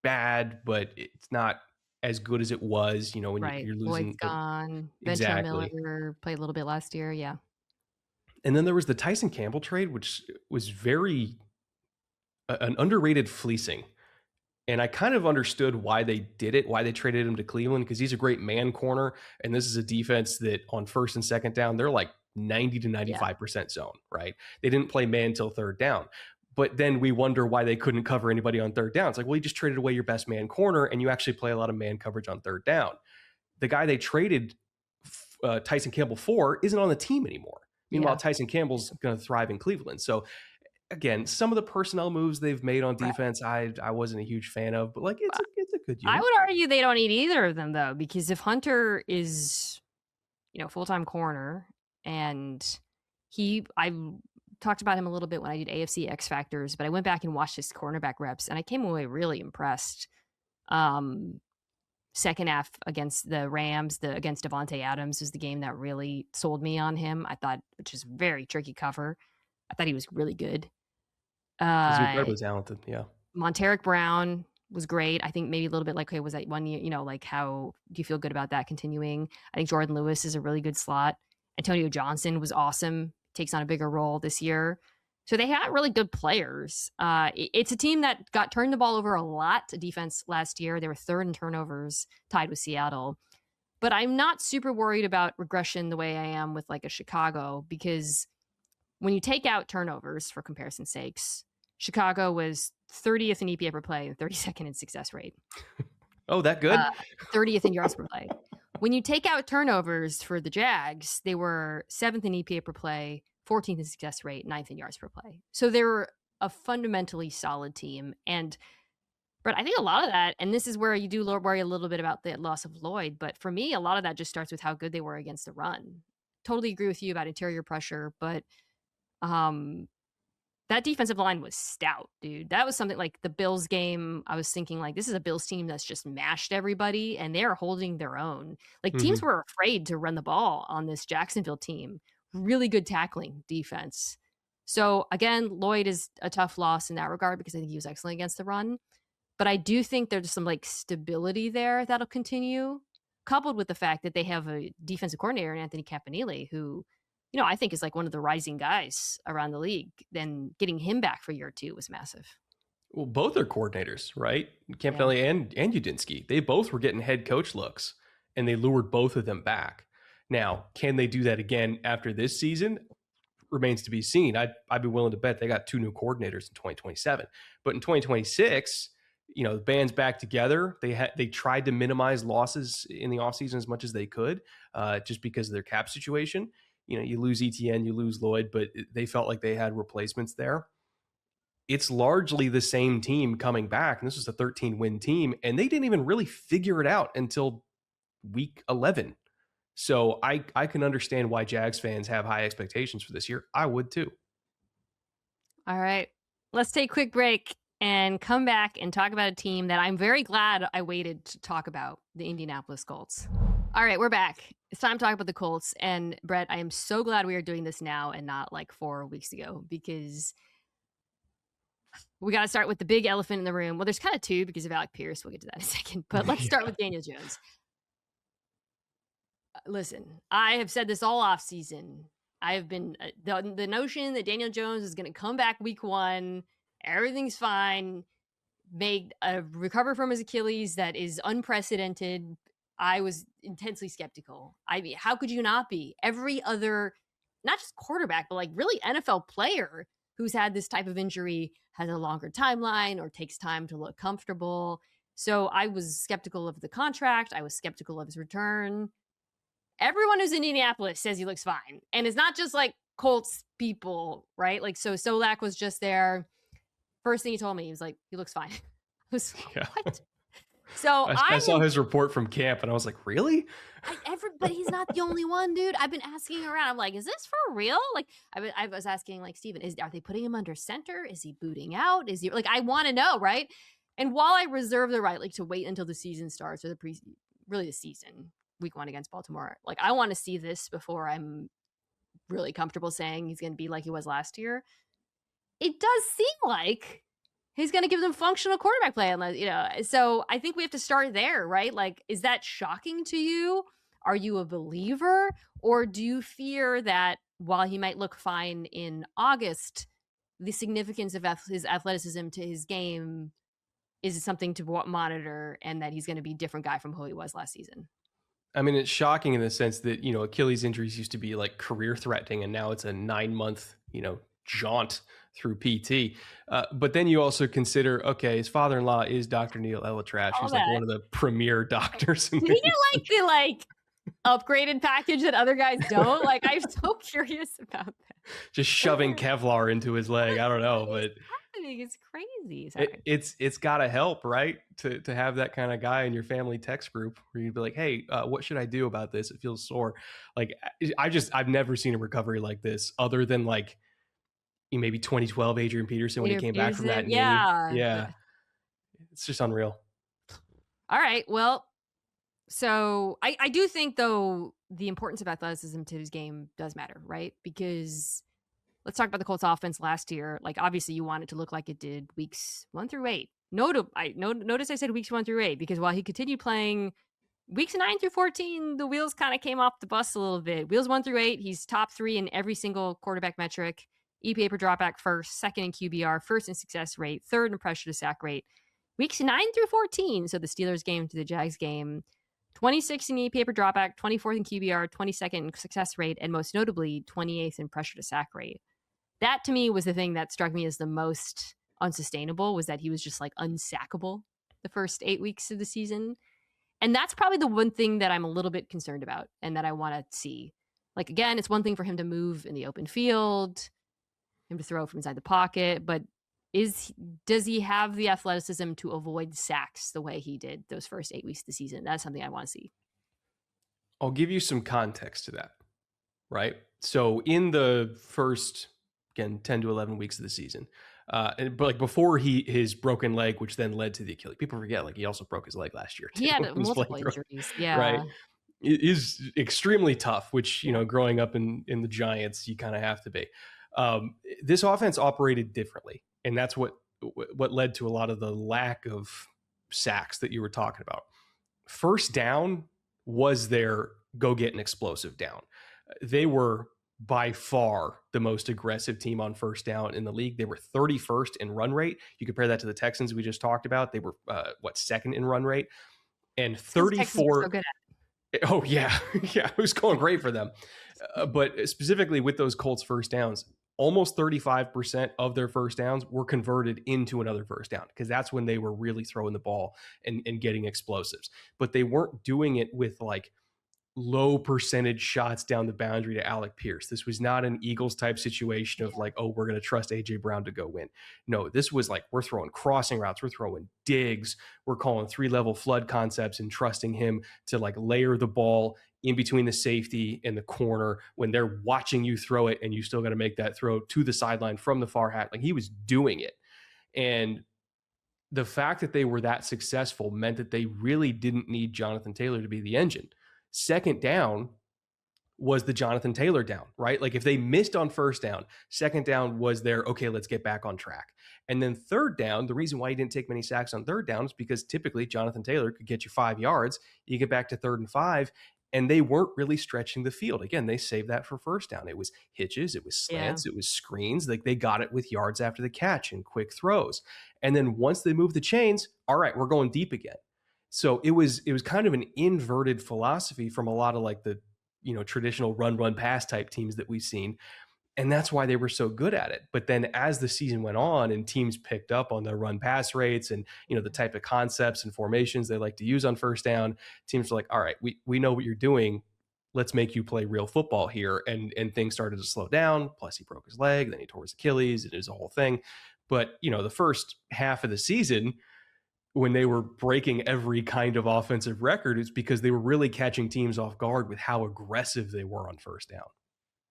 bad, but it's not as good as it was, when you're losing. Lloyd's gone. Exactly. Miller played a little bit last year. Yeah. And then there was the Tyson Campbell trade, which was an underrated fleecing. And I kind of understood why they did it, why they traded him to Cleveland, because he's a great man corner. And this is a defense that on first and second down, they're like 90 to 95% zone, right? They didn't play man till third down. But then we wonder why they couldn't cover anybody on third down. It's like, well, you just traded away your best man corner and you actually play a lot of man coverage on third down. The guy they traded Tyson Campbell for isn't on the team anymore. Meanwhile, Tyson Campbell's going to thrive in Cleveland. So again, some of the personnel moves they've made on defense, I wasn't a huge fan of, but like it's a good unit. I would argue they don't need either of them though, because if Hunter is, full-time corner, and I talked about him a little bit when I did AFC X Factors, but I went back and watched his cornerback reps and I came away really impressed. Second half against the Rams, against Devontae Adams was the game that really sold me on him. I thought, which is very tricky cover. I thought he was really good. He's incredibly talented. Yeah. Monteric Brown was great. I think maybe a little bit like, okay, was that 1 year, like how do you feel good about that continuing? I think Jordan Lewis is a really good slot. Antonio Johnson was awesome. Takes on a bigger role this year. So they had really good players. It's a team that got turned the ball over a lot, defense last year. They were 3rd in turnovers, tied with Seattle. But I'm not super worried about regression the way I am with like a Chicago, because when you take out turnovers for comparison's sakes, Chicago was 30th in EPA per play and 32nd in success rate. Oh, that good? 30th in yards per play. When you take out turnovers for the Jags, they were 7th in EPA per play, 14th in success rate, 9th in yards per play. So they were a fundamentally solid team. But I think a lot of that, and this is where you do worry a little bit about the loss of Lloyd, but for me, a lot of that just starts with how good they were against the run. Totally agree with you about interior pressure, but that defensive line was stout, dude. That was something like the Bills game. I was thinking like, this is a Bills team that's just mashed everybody and they're holding their own. Like teams were afraid to run the ball on this Jacksonville team. Really good tackling defense. So again, Lloyd is a tough loss in that regard because I think he was excellent against the run. But I do think there's some like stability there that'll continue, coupled with the fact that they have a defensive coordinator in Anthony Campanile, who, I think is like one of the rising guys around the league. Then getting him back for year 2 was massive. Well, both are coordinators, right? Campanile and Udinski. They both were getting head coach looks, and they lured both of them back. Now, can they do that again after this season? Remains to be seen. I'd be willing to bet they got 2 new coordinators in 2027. But in 2026, the band's back together. They tried to minimize losses in the offseason as much as they could, just because of their cap situation. You lose ETN, you lose Lloyd, but they felt like they had replacements there. It's largely the same team coming back, and this was a 13-win team, and they didn't even really figure it out until week 11. So I can understand why Jags fans have high expectations for this year. I would too. All right, let's take a quick break and come back and talk about a team that I'm very glad I waited to talk about, the Indianapolis Colts. All right, we're back. It's time to talk about the Colts. And Brett, I am so glad we are doing this now and not like 4 weeks ago, because we got to start with the big elephant in the room. Well, there's kind of 2 because of Alec Pierce. We'll get to that in a second. But let's start with Daniel Jones. Listen, I have said this all off season. I have been the notion that Daniel Jones is going to come back week 1, everything's fine, recover from his Achilles that is unprecedented. I was intensely skeptical. I mean, how could you not be? Every other, not just quarterback, but like really NFL player who's had this type of injury has a longer timeline or takes time to look comfortable. So I was skeptical of the contract. I was skeptical of his return. Everyone who's in Indianapolis says he looks fine. And it's not just like Colts people, right? Like, so Solak was just there. First thing he told me, he was like, he looks fine. I was like, what? So I saw his report from camp and I was like, really? But he's not the only one, dude. I've been asking around. I'm like, is this for real? Like, I was asking like, Steven, are they putting him under center? Is he booting out? Is he like, I want to know, right? And while I reserve the right, like, to wait until the season starts, or really the season, week 1 against Baltimore, like, I want to see this before I'm really comfortable saying he's going to be like he was last year. It does seem like he's going to give them functional quarterback play, unless, you know. So I think we have to start there, right? Like, is that shocking to you? Are you a believer, or do you fear that while he might look fine in August, the significance of his athleticism to his game is something to monitor, and that he's going to be a different guy from who he was last season? I mean, it's shocking in the sense that, you know, Achilles injuries used to be like career threatening, and now it's a 9-month, you know, jaunt through PT. But then you also consider, okay, his father-in-law is Dr. Neil Elatrash, who's like one of the premier doctors. Did he get like the upgraded package that other guys don't? Like, I'm so curious about that. Just shoving Kevlar into his leg. I don't know, but it's crazy. It's got to help, right? To have that kind of guy in your family text group where you'd be like, hey, what should I do about this? It feels sore. Like, I've never seen a recovery like this, other than like maybe 2012 Adrian Peterson when he came back from that knee. Yeah. It's just unreal. All right. Well, so I do think, though, the importance of athleticism to his game does matter, right? Because let's talk about the Colts offense last year. Like, obviously you want it to look like it did weeks 1 through 8. Notice I said weeks 1 through 8, because while he continued playing weeks 9 through 14, the wheels kind of came off the bus a little bit. Wheels 1 through 8, he's top 3 in every single quarterback metric. EPA per dropback first, second in QBR, first in success rate, third in pressure to sack rate. Weeks 9 through 14, so the Steelers game to the Jags game, 26th in EPA per dropback, 24th in QBR, 22nd in success rate, and most notably 28th in pressure to sack rate. That to me was the thing that struck me as the most unsustainable, was that he was just like unsackable the first 8 weeks of the season. And that's probably the one thing that I'm a little bit concerned about and that I want to see. Like, again, it's one thing for him to move in the open field, him to throw from inside the pocket, but does he have the athleticism to avoid sacks the way he did those first 8 weeks of the season? That's something I want to see. I'll give you some context to that, right? So in the first, again, 10 to 11 weeks of the season, but like before his broken leg, which then led to the Achilles. People forget, like, he also broke his leg last year too. He had multiple injuries. Yeah. Right. It is extremely tough, which, you know, growing up in the Giants, you kind of have to be. This offense operated differently, and that's what led to a lot of the lack of sacks that you were talking about. First down was their go get an explosive down. They were by far the most aggressive team on first down in the league. They were 31st in run rate. You compare that to the Texans we just talked about. They were second in run rate, and 34. So good at it. Oh yeah, yeah, it was going great for them. But specifically with those Colts first downs, almost 35% of their first downs were converted into another first down, because that's when they were really throwing the ball and getting explosives. But they weren't doing it with like low percentage shots down the boundary to Alec Pierce. This was not an Eagles type situation of like, oh, we're going to trust AJ Brown to go win. No, this was like, we're throwing crossing routes, we're throwing digs, we're calling 3-level flood concepts and trusting him to like layer the ball in between the safety and the corner when they're watching you throw it, and you still got to make that throw to the sideline from the far hat. Like, he was doing it. And the fact that they were that successful meant that they really didn't need Jonathan Taylor to be the engine. Second down was the Jonathan Taylor down, right? Like, if they missed on first down, second down was their, okay, let's get back on track. And then third down, the reason why he didn't take many sacks on third down is because typically Jonathan Taylor could get you 5 yards. You get back to 3rd and 5, and they weren't really stretching the field. Again, they saved that for first down. It was hitches, it was slants, it was screens. Like they got it with yards after the catch and quick throws. And then once they moved the chains, all right, we're going deep again. So it was kind of an inverted philosophy from a lot of like the, traditional run pass type teams that we've seen. And that's why they were so good at it. But then as the season went on and teams picked up on their run pass rates and, the type of concepts and formations they like to use on first down, teams were like, all right, we know what you're doing. Let's make you play real football here. And things started to slow down. Plus he broke his leg, then he tore his Achilles. It was a whole thing. But, the first half of the season, when they were breaking every kind of offensive record, it's because they were really catching teams off guard with how aggressive they were on first down.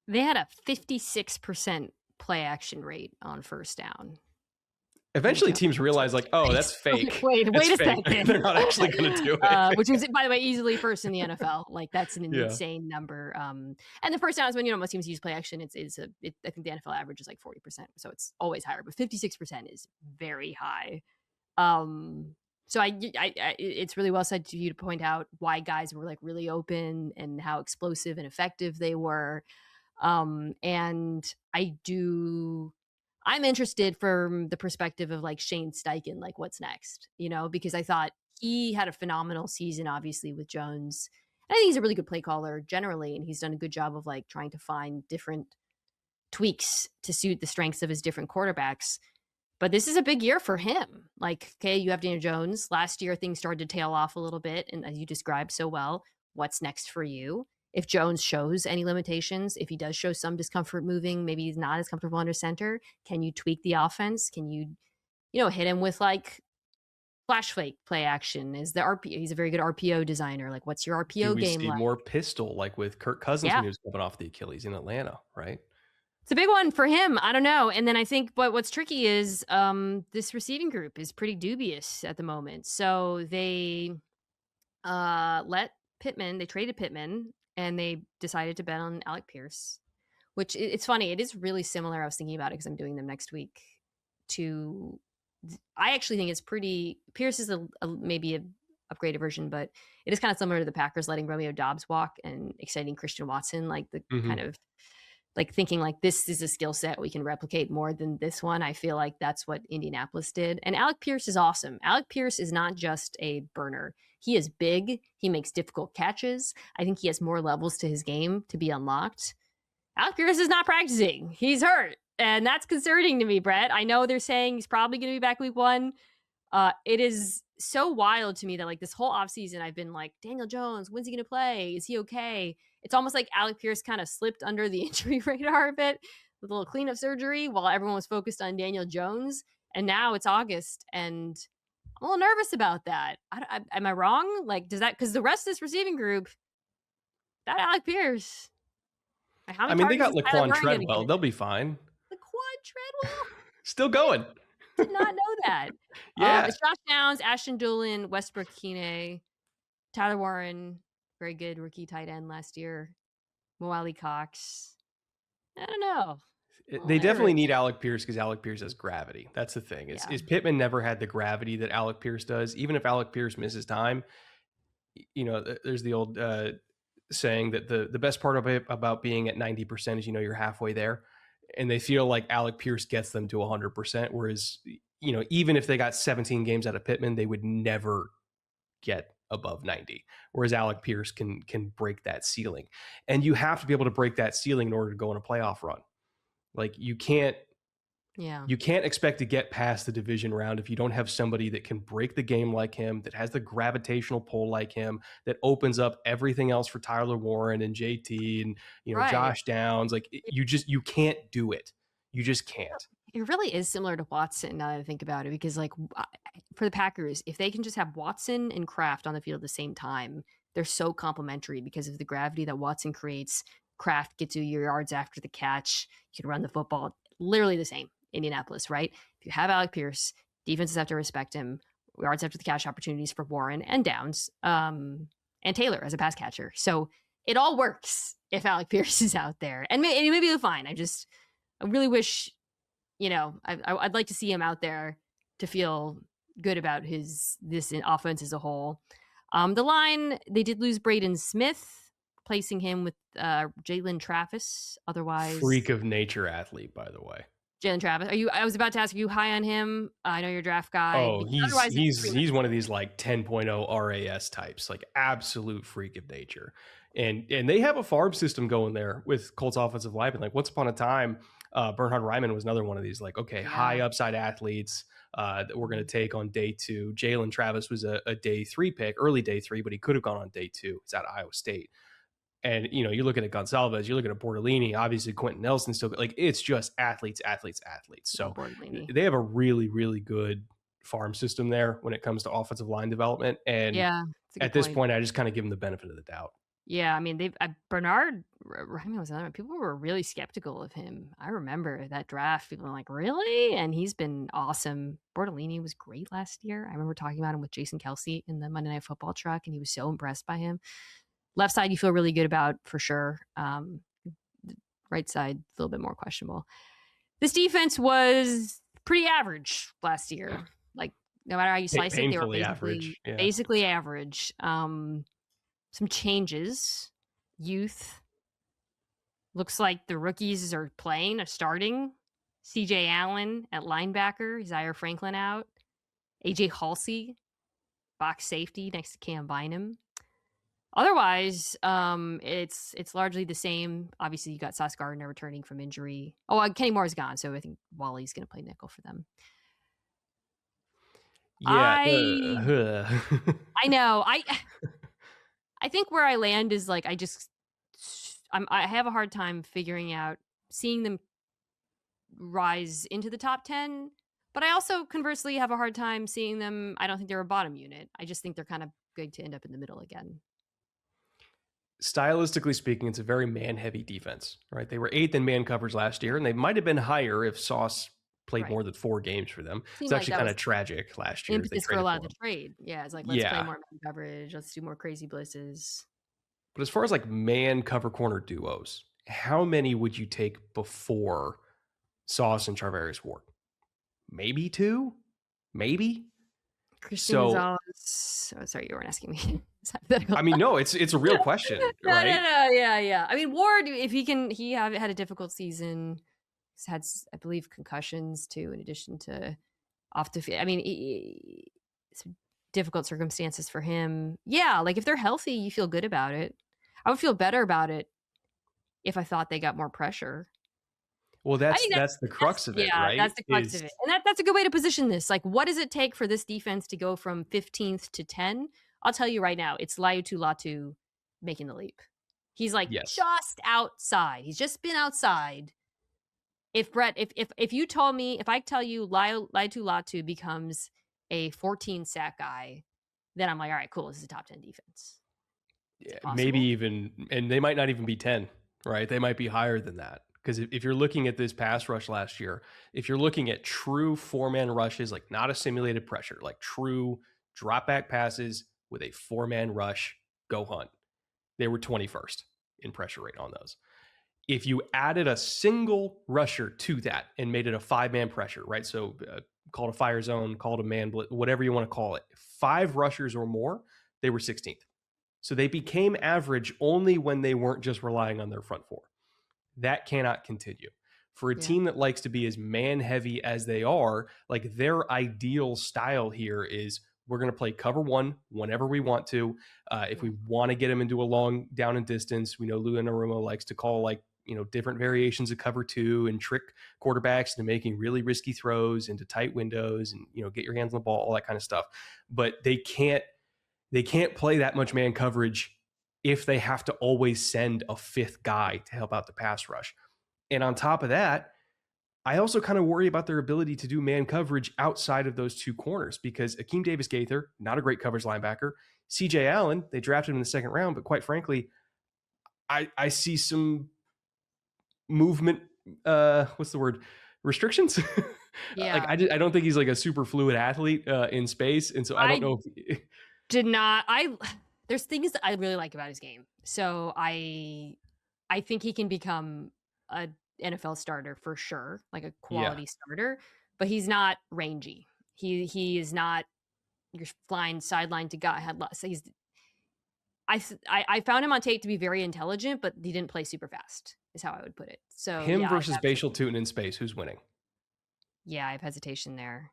They had a 56% play action rate on first down. Eventually teams realize like, oh, that's fake. Wait a second. They're not actually going to do it. Which is, by the way, easily first in the NFL. Like that's an insane number. And the first down is when, most teams use play action. I think the NFL average is like 40%. So it's always higher, but 56% is very high. So it's really well said to you to point out why guys were like really open and how explosive and effective they were. And I'm interested from the perspective of like Shane Steichen, like what's next, because I thought he had a phenomenal season, obviously with Jones. And I think he's a really good play caller generally. And he's done a good job of like trying to find different tweaks to suit the strengths of his different quarterbacks. But this is a big year for him. Like, okay, you have Daniel Jones. Last year, things started to tail off a little bit. And as you described so well, what's next for you? If Jones shows any limitations, if he does show some discomfort moving, maybe he's not as comfortable under center, can you tweak the offense? Can you, hit him with like flash flake play action? Is the RPO? He's a very good RPO designer. Like, what's your RPO game like? More pistol, like with Kirk Cousins when he was coming off the Achilles in Atlanta, right? It's a big one for him. I don't know. And then I think what's tricky is this receiving group is pretty dubious at the moment. So they they traded Pittman, and they decided to bet on Alec Pierce, which it's funny. It is really similar. I was thinking about it because I'm doing them next week. I actually think it's pretty. Pierce is maybe an upgraded version, but it is kind of similar to the Packers letting Romeo Doubs walk and exciting Christian Watson, like the kind of like thinking like this is a skill set we can replicate more than this one. I feel like that's what Indianapolis did. And Alec Pierce is awesome. Alec Pierce is not just a burner. He is big. He makes difficult catches. I think he has more levels to his game to be unlocked. Alec Pierce is not practicing. He's hurt. And that's concerning to me, Brett. I know they're saying he's probably going to be back week 1. It is so wild to me that like this whole offseason I've been like, Daniel Jones, when's he going to play? Is he okay? It's almost like Alec Pierce kind of slipped under the injury radar a bit with a little cleanup surgery while everyone was focused on Daniel Jones. And now it's August, and I'm a little nervous about that. Am I wrong? Like, does that, because the rest of this receiving group, that Alec Pierce. Like, they got Laquan Treadwell. They'll be fine. Laquan Treadwell? Still going. Did not know that. Yeah. It's Josh Downs, Ashton Dulin, Westbrook Kine, Tyler Warren, very good rookie tight end last year. Mo Ali Cox. I don't know. They definitely need Alec Pierce because Alec Pierce has gravity. That's the thing. Is Pittman never had the gravity that Alec Pierce does. Even if Alec Pierce misses time, there's the old saying that the best part about being at 90% is you're halfway there. And they feel like Alec Pierce gets them to 100%. Whereas, even if they got 17 games out of Pittman, they would never get above 90. Whereas Alec Pierce can break that ceiling. And you have to be able to break that ceiling in order to go on a playoff run. Like you can't expect to get past the division round if you don't have somebody that can break the game like him, that has the gravitational pull like him, that opens up everything else for Tyler Warren and JT and Josh Downs. Like you can't do it. You just can't. It really is similar to Watson now that I think about it, because like for the Packers, if they can just have Watson and Kraft on the field at the same time, they're so complementary because of the gravity that Watson creates. Kraft gets you your yards after the catch. You can run the football. Literally the same. Indianapolis, right? If you have Alec Pierce, defenses have to respect him. Yards after the catch opportunities for Warren and Downs, and Taylor as a pass catcher. So it all works if Alec Pierce is out there, and maybe they're fine. I really wish, I'd like to see him out there to feel good about this offense as a whole. The line, they did lose Braden Smith. placing him with Jalen Travis. Otherwise, freak of nature athlete, by the way. Jalen Travis. I was about to ask, are you high on him? I know you're a draft guy. Oh, he's one of these like 10.0 RAS types, like absolute freak of nature. And they have a farm system going there with Colts offensive linemen. Like once upon a time, Bernhard Raimann was another one of these like, okay, high upside athletes that we're going to take on day 2. Jalen Travis was a day 3 pick, early day 3, but he could have gone on day 2. It's at Iowa State. And, you know, you're looking at Gonsalves, you're looking at Bortolini, obviously Quentin Nelson still, like it's just athletes. So they have a really, really good farm system there when it comes to offensive line development. And at this point, I just kind of give them the benefit of the doubt. Yeah, I mean, Bernhard Raimann was another one. People were really skeptical of him. I remember that draft. People were like, really? And he's been awesome. Bortolini was great last year. I remember talking about him with Jason Kelsey in the Monday Night Football truck, and he was so impressed by him. Left side, you feel really good about for sure. Right side, a little bit more questionable. This defense was pretty average last year. Like, no matter how you slice it, they were basically average. Some changes. Youth. Looks like the rookies are starting. CJ Allen at linebacker. Zaire Franklin out. AJ Halsey, box safety next to Cam Bynum. Otherwise, it's largely the same. Obviously, you got Sauce Gardner returning from injury. Oh, Kenny Moore's gone, so I think Wally's going to play nickel for them. Yeah, I know. I think where I land is like I have a hard time figuring out seeing them rise into the top 10, but I also conversely have a hard time seeing them. I don't think they're a bottom unit. I just think they're kind of good to end up in the middle again. Stylistically speaking, it's a very man-heavy defense, right? They were 8th in man coverage last year, and they might have been higher if Sauce played more than 4 games for them. It's actually kind of tragic last year. Impetus for a lot of the trade. Yeah, it's like, let's play more man coverage. Let's do more crazy blitzes. But as far as like man cover corner duos, how many would you take before Sauce and Charvarius Ward? Maybe 2? Maybe? Christian Gonzalez. Oh, sorry, you weren't asking me. I mean, no, it's a real question, right? No, yeah. I mean, Ward, if he had a difficult season. He's had, I believe, concussions too, in addition to off the field. I mean, it's difficult circumstances for him. Yeah, like if they're healthy, you feel good about it. I would feel better about it if I thought they got more pressure. Well, that's the crux of it, right? That's the crux of it. And that's a good way to position this. Like, what does it take for this defense to go from 15th to 10? I'll tell you right now, it's Laiatu Latu making the leap. He's like just outside. He's just been outside. If Brett, if you told me, if I tell you Laiatu Latu becomes a 14 sack guy, then I'm like, all right, cool. This is a top 10 defense. Yeah, maybe even, and they might not even be 10, right? They might be higher than that. Because if you're looking at this pass rush last year, if you're looking at true 4-man rushes, like not a simulated pressure, like true drop back passes with a 4-man rush, go hunt. They were 21st in pressure rate on those. If you added a single rusher to that and made it a 5-man pressure, right? So call it a fire zone, call it a man blitz, whatever you want to call it. 5 rushers or more, they were 16th. So they became average only when they weren't just relying on their front 4. That cannot continue. For a team that likes to be as man heavy as they are, like their ideal style here is we're going to play cover 1 whenever we want to. If we want to get them into a long down and distance, we know Lou Anarumo likes to call different variations of cover 2 and trick quarterbacks into making really risky throws into tight windows and, get your hands on the ball, all that kind of stuff. But they can't play that much man coverage if they have to always send a 5th guy to help out the pass rush. And on top of that, I also kind of worry about their ability to do man coverage outside of those 2 corners because Akeem Davis-Gaither, not a great coverage linebacker. CJ Allen, they drafted him in the 2nd round, but quite frankly, I see some movement, restrictions? Yeah. Like I don't think he's like a super fluid athlete in space. And so I don't know if there's things that I really like about his game. So I think he can become a NFL starter for sure, like a quality starter, but he's not rangy. He is not, you're flying sideline to gut headlock. So I found him on tape to be very intelligent, but he didn't play super fast, is how I would put it. So Him yeah, versus Bashal Tutin in space. Who's winning? I have hesitation there.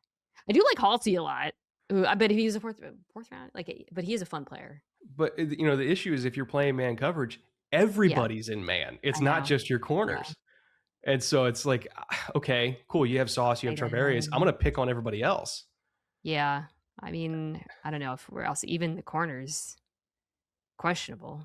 I do like Halsey a lot. I bet if he's a fourth round, but he is a fun player. But the issue is if you're playing man coverage, everybody's in man. It's not just your corners. Yeah. And so it's like, okay, cool. You have Sauce, you have Charvarius. I'm going to pick on everybody else. Yeah. I mean, I don't know if we're else, even the corners, questionable.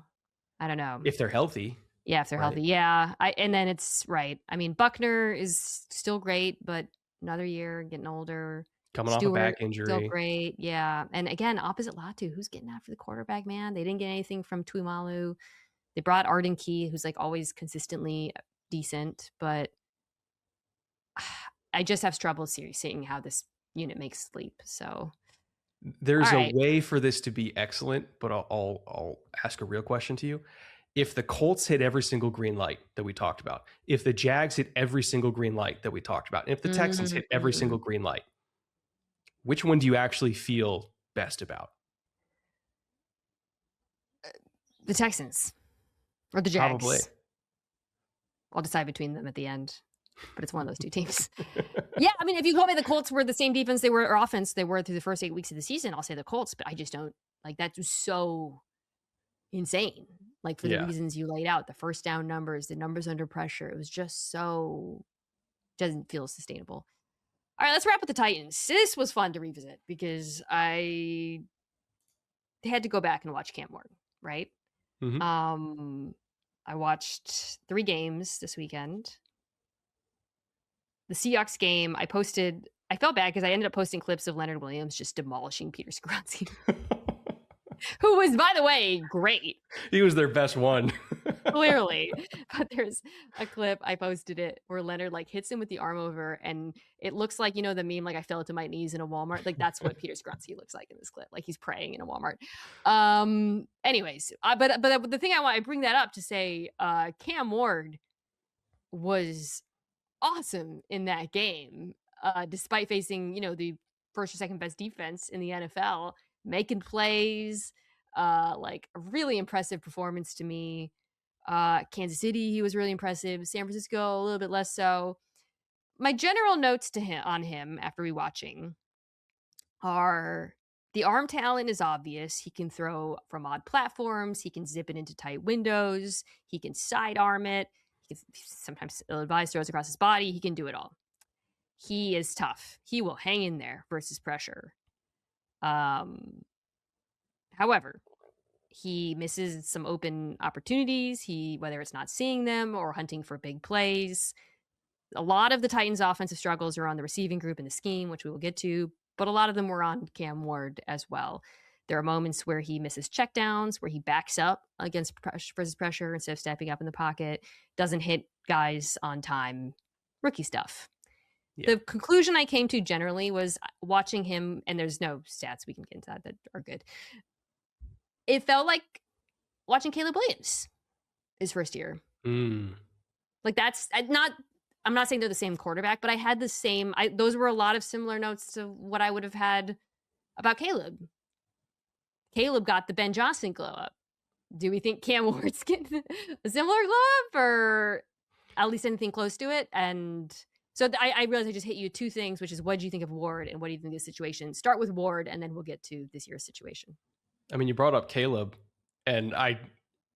I don't know. If they're healthy. Yeah, if they're healthy. Yeah. And then it's right. I mean, Buckner is still great, but another year, getting older. Coming off a back injury. Still great. Yeah. And again, opposite Latu, who's getting after the quarterback, man? They didn't get anything from Tuimalu. They brought Arden Key, who's like always consistently decent, but I just have trouble seeing how this unit makes sleep. So there's a way for this to be excellent, but I'll ask a real question to you. If the Colts hit every single green light that we talked about, if the Jags hit every single green light that we talked about, and if the Texans hit every single green light, which one do you actually feel best about? The Texans or the Jags. Probably. I'll decide between them at the end, but it's one of those two teams. Yeah, I mean, if you told me the Colts were the same defense they were, or offense they were through the first 8 weeks of the season, I'll say the Colts, but I just don't, like, that's so insane. Like, for the reasons you laid out, the first down numbers, the numbers under pressure, it was just so, doesn't feel sustainable. All right, let's wrap with the Titans. This was fun to revisit because I had to go back and watch Cam Ward, right? Mm-hmm. I watched 3 games this weekend. The Seahawks game, I felt bad because I ended up posting clips of Leonard Williams just demolishing Peter Skoronski, who was, by the way, great. He was their best one. Clearly. But there's a clip, I posted it, where Leonard like hits him with the arm over, and it looks like, the meme, like I fell to my knees in a Walmart. Like that's what Peter Skoronski looks like in this clip. Like he's praying in a Walmart. Anyways, but the thing I bring that up to say, Cam Ward was awesome in that game, despite facing, the first or second best defense in the NFL, making plays, like a really impressive performance to me. Kansas City, he was really impressive. San Francisco, a little bit less so. My general notes to him on him after rewatching are the arm talent is obvious. He can throw from odd platforms. He can zip it into tight windows. He can sidearm it. He can sometimes ill-advised throws across his body. He can do it all. He is tough. He will hang in there versus pressure. However, he misses some open opportunities. Whether it's not seeing them or hunting for big plays. A lot of the Titans' offensive struggles are on the receiving group and the scheme, which we will get to, but a lot of them were on Cam Ward as well. There are moments where he misses checkdowns, where he backs up against versus pressure instead of stepping up in the pocket, doesn't hit guys on time, rookie stuff. Yeah. The conclusion I came to generally was watching him, and there's no stats we can get into that are good. It felt like watching Caleb Williams his first year. Like that's I'm not saying they're the same quarterback, but I had the same, those were a lot of similar notes to what I would have had about Caleb. Caleb got the Ben Johnson glow up. Do we think Cam Ward's getting a similar glow up, or at least anything close to it? And so I realized I just hit you 2 things, which is what do you think of Ward and what do you think of the situation? Start with Ward, and then we'll get to this year's situation. I mean, you brought up Caleb, and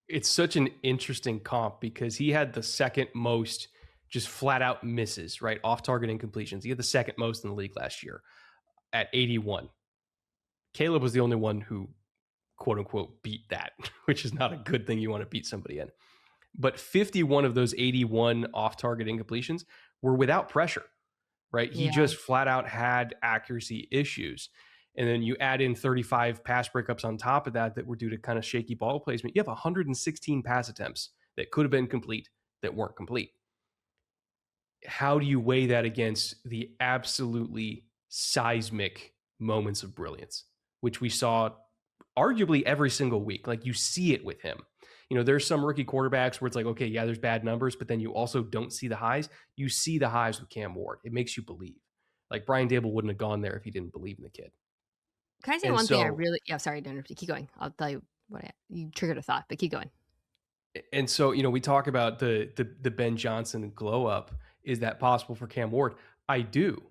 it's such an interesting comp because he had the second most just flat out misses, right? Off target incompletions. He had the second most in the league last year at 81. Caleb was the only one who, quote unquote, beat that, which is not a good thing you want to beat somebody in. But 51 of those 81 off target incompletions were without pressure, right? He just flat out had accuracy issues. And then you add in 35 pass breakups on top of that were due to kind of shaky ball placement. You have 116 pass attempts that could have been complete that weren't complete. How do you weigh that against the absolutely seismic moments of brilliance, which we saw arguably every single week? Like you see it with him. There's some rookie quarterbacks where it's like, okay, yeah, there's bad numbers, but then you also don't see the highs. You see the highs with Cam Ward. It makes you believe. Like Brian Dable wouldn't have gone there if he didn't believe in the kid. Can I say one thing I really... Yeah, sorry, don't keep going. I'll tell you you triggered a thought, but keep going. And so, we talk about the Ben Johnson glow up. Is that possible for Cam Ward? I do,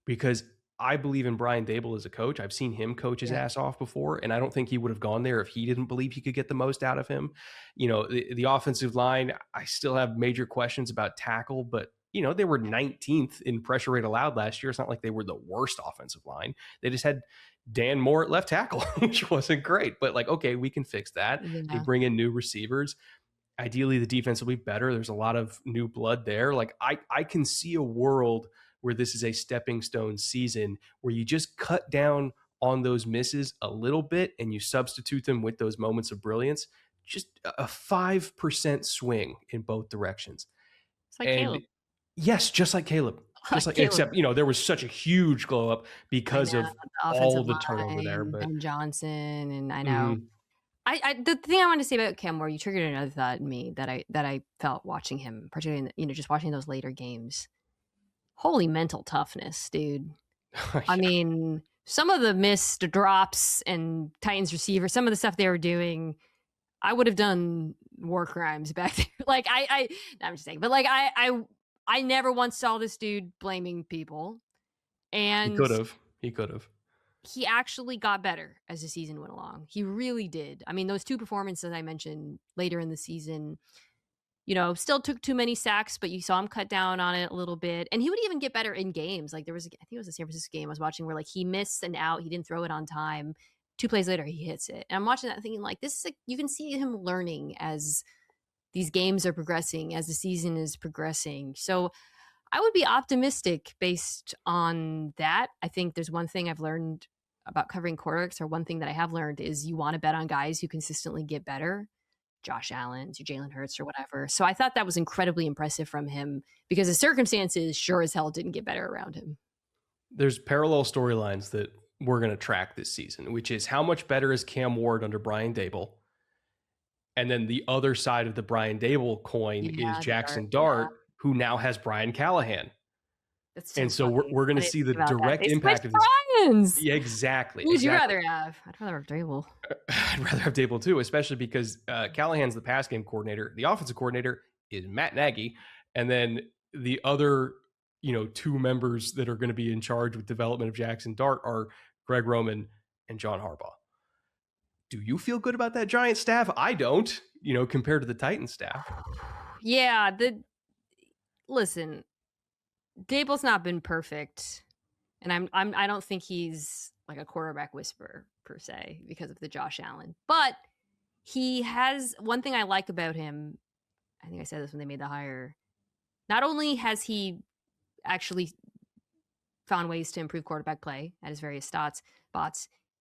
because I believe in Brian Daboll as a coach. I've seen him coach his ass off before, and I don't think he would have gone there if he didn't believe he could get the most out of him. The offensive line, I still have major questions about tackle, but they were 19th in pressure rate allowed last year. It's not like they were the worst offensive line. They just had Dan Moore at left tackle, which wasn't great, but okay, we can fix that. Yeah. They bring in new receivers. Ideally, the defense will be better. There's a lot of new blood there. I can see a world where this is a stepping stone season where you just cut down on those misses a little bit and you substitute them with those moments of brilliance. Just a 5% swing in both directions. It's like Caleb. Yes, just like Caleb. Except, there was such a huge glow up because of all the turnover there. But Ben Johnson, and I know. The thing I wanted to say about Cam Ward, you triggered another thought in me that I felt watching him, particularly in just watching those later games. Holy mental toughness, dude. Yeah. I mean, some of the missed drops and Titans receiver, some of the stuff they were doing, I would have done war crimes back there. I'm just saying, but I never once saw this dude blaming people. And he could have. He actually got better as the season went along. He really did. I mean, those two performances I mentioned later in the season, still took too many sacks, but you saw him cut down on it a little bit. And he would even get better in games. I think it was a San Francisco game I was watching where he missed an out. He didn't throw it on time. 2 plays later, he hits it. And I'm watching that thinking this is you can see him learning as these games are progressing, as the season is progressing. So I would be optimistic based on that. I think there's one thing I've learned about covering quarterbacks, or one thing that I have learned, is you want to bet on guys who consistently get better. Josh Allen, or Jalen Hurts, or whatever. So I thought that was incredibly impressive from him, because the circumstances sure as hell didn't get better around him. There's parallel storylines that we're going to track this season, which is how much better is Cam Ward under Brian Daboll? And then the other side of the Brian Daboll coin is Jackson Dart, who now has Brian Callahan. And so we're going to see the direct impact of this. Yeah, exactly. Who would you rather have? I'd rather have Daboll. I'd rather have Daboll too, especially because Callahan's the pass game coordinator. The offensive coordinator is Matt Nagy. And then the other, 2 members that are going to be in charge with development of Jackson Dart are Greg Roman and John Harbaugh. Do you feel good about that Giant staff? I don't, compared to the Titans staff. Yeah. Listen, Daboll's not been perfect, and I don't think he's like a quarterback whisperer per se because of the Josh Allen. But he has one thing I like about him. I think I said this when they made the hire. Not only has he actually found ways to improve quarterback play at his various spots,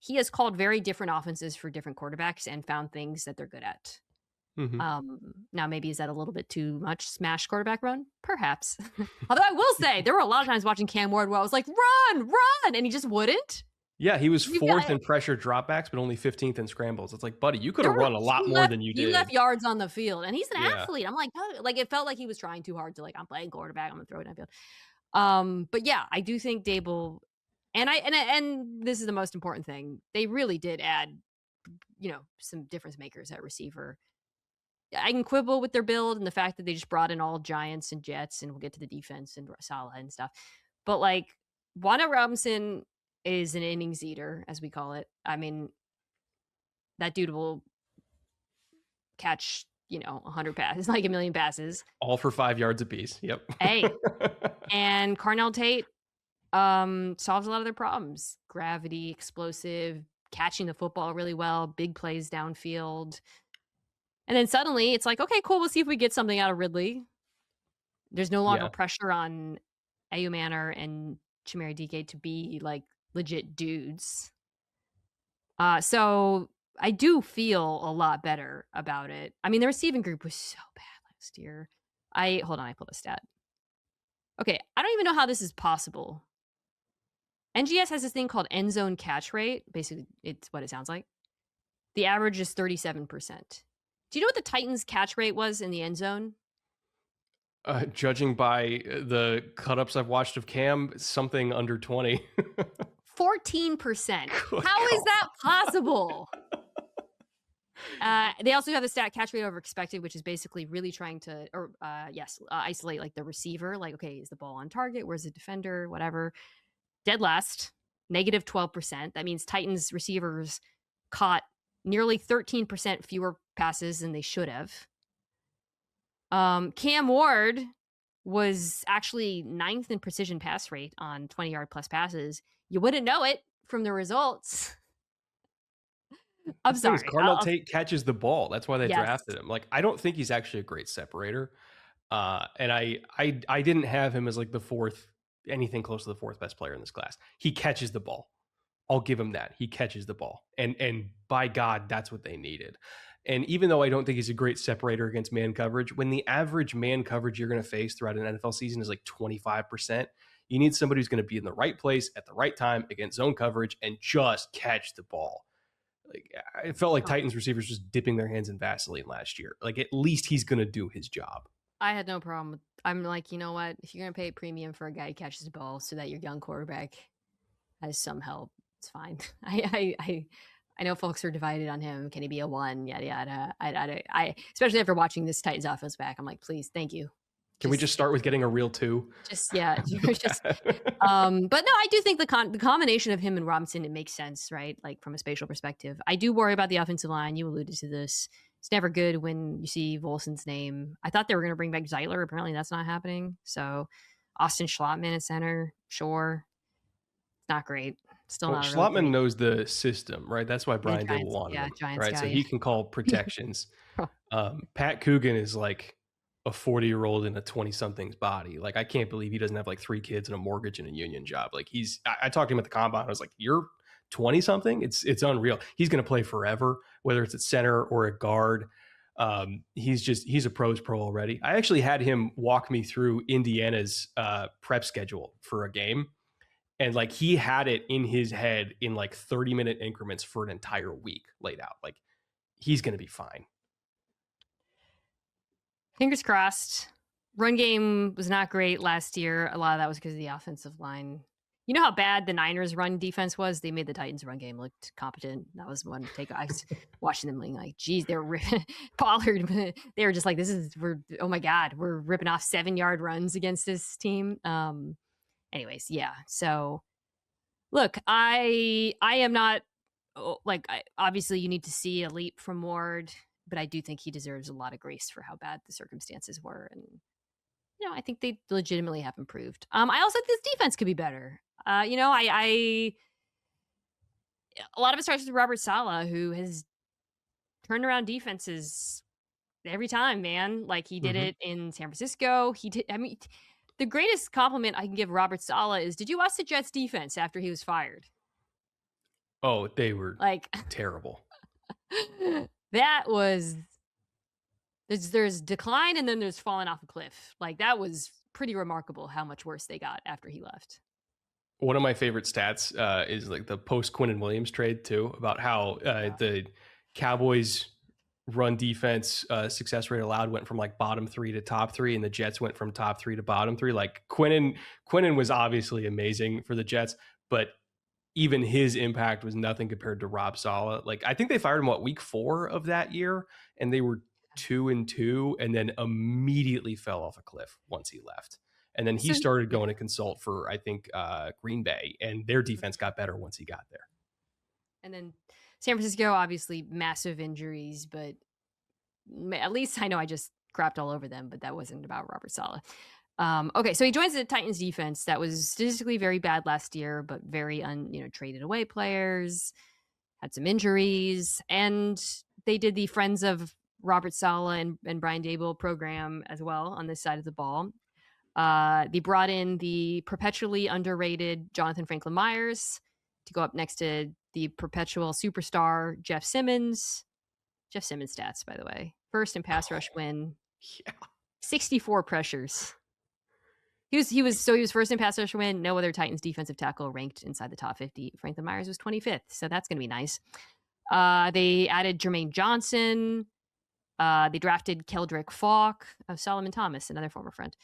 he has called very different offenses for different quarterbacks and found things that they're good at. Mm-hmm. Now, maybe is that a little bit too much smash quarterback run? Perhaps. Although I will say there were a lot of times watching Cam Ward where I was like, run, and he just wouldn't. Yeah, he was 4th in pressure dropbacks, but only 15th in scrambles. It's like, buddy, you could have run a lot more than you did. He left yards on the field, and he's an athlete. I'm like, oh, it felt like he was trying too hard to I'm playing quarterback, I'm gonna throw it downfield. But yeah, I do think Daboll, and this is the most important thing, they really did add, some difference makers at receiver. I can quibble with their build and the fact that they just brought in all Giants and Jets, and we'll get to the defense and Salah and stuff. But Wan'Dale Robinson is an innings eater, as we call it. I mean, that dude will catch, 100 passes, 1 million passes. All for 5 yards apiece. Yep. Hey. And Carnell Tate solves a lot of their problems. Gravity, explosive, catching the football really well, big plays downfield. And then suddenly it's like, okay, cool. We'll see if we get something out of Ridley. There's no longer pressure on Ayu Manor and Chimere Dike to be legit dudes. So I do feel a lot better about it. I mean, the receiving group was so bad last year. Hold on, I pulled a stat. Okay, I don't even know how this is possible. NGS has this thing called end zone catch rate. Basically, it's what it sounds like. The average is 37%. Do you know what the Titans' catch rate was in the end zone? Judging by the cut-ups I've watched of Cam, something under 20. 14%. How is that possible? They also have the stat catch rate over expected, which is basically really trying to, isolate like the receiver. Like, okay, is the ball on target? Where's the defender? Whatever. Dead last, negative 12%. That means Titans receivers caught nearly 13% fewer passes than they should have. Cam Ward was actually 9th in precision pass rate on 20-yard plus passes. You wouldn't know it from the results. I'm sorry. Carnell Tate catches the ball. That's why they Yes. drafted him. Like, I don't think he's actually a great separator. And I didn't have him as like the fourth, anything close to the fourth best player in this class. He catches the ball. I'll give him that. He catches the ball. And by God, that's what they needed. And even though I don't think he's a great separator against man coverage, when the average man coverage you're going to face throughout an NFL season is like 25%, you need somebody who's going to be in the right place at the right time against zone coverage and just catch the ball. Like, it felt like Titans receivers just dipping their hands in Vaseline last year. Like, at least he's going to do his job. I had no problem with, I'm like, you know what? If you're going to pay a premium for a guy who catches the ball so that your young quarterback has some help, it's fine. I know folks are divided on him. Can he be a 1? Yada, yada. I especially after watching this Titans offense back, I'm like, please, thank you. Can we just start with getting a real 2? But no, I do think the combination of him and Robinson, it makes sense, right? Like from a spatial perspective. I do worry about the offensive line. You alluded to this. It's never good when you see Volson's name. I thought they were going to bring back Zeitler. Apparently that's not happening. So Austin Schlottman at center, sure. It's not great. Still not. Schlottman knows the system, right? That's why Brian Dable wanted him, right? Guy. So he can call protections. Pat Coogan is like a 40-year-old in a 20-something's body. Like, I can't believe he doesn't have like 3 kids and a mortgage and a union job. Like, I talked to him at the combine. I was like, you're 20-something? It's unreal. He's going to play forever, whether it's at center or at guard. He's a pro's pro already. I actually had him walk me through Indiana's prep schedule for a game. And like, he had it in his head in like 30-minute increments for an entire week laid out. Like, he's going to be fine. Fingers crossed. Run game was not great last year. A lot of that was because of the offensive line. You know how bad the Niners' run defense was? They made the Titans' run game look competent. That was one take. I was watching them like, geez, they're Pollard. They were just like, oh my God, we're ripping off 7-yard runs against this team. Anyways, yeah. So look, I am not like, obviously you need to see a leap from Ward, but I do think he deserves a lot of grace for how bad the circumstances were. And, you know, I think they legitimately have improved. I also think this defense could be better. You know, a lot of it starts with Robert Saleh, who has turned around defenses every time, man. Like, he did it in San Francisco. The greatest compliment I can give Robert Saleh is, did you watch the Jets defense after he was fired? Oh, they were like terrible. That was, there's decline and then there's falling off a cliff. Like, that was pretty remarkable how much worse they got after he left. One of my favorite stats is like the post Quinnen Williams trade too, about how the Cowboys run defense success rate allowed went from like bottom 3 to top 3, and the Jets went from top 3 to bottom 3. Like, Quinnen was obviously amazing for the Jets, but even his impact was nothing compared to Rob Saleh. Like, I think they fired him week 4 of that year, and they were 2-2, and then immediately fell off a cliff once he left. And then he started going to consult for, I think, Green Bay, and their defense got better once he got there. And then San Francisco, obviously massive injuries, but at least I know I just crapped all over them, but that wasn't about Robert Saleh. Okay, so he joins the Titans defense that was statistically very bad last year, but very traded away players, had some injuries, and they did the Friends of Robert Saleh and Brian Dable program as well on this side of the ball. They brought in the perpetually underrated Jonathan Franklin Myers to go up next to the perpetual superstar Jeff Simmons. Jeff Simmons stats, by the way. First in pass rush win. Yeah. 64 pressures. He was first in pass rush win. No other Titans defensive tackle ranked inside the top 50. Franklin Myers was 25th, so that's going to be nice. They added Jermaine Johnson. They drafted Keldrick Falk of Solomon Thomas, another former friend.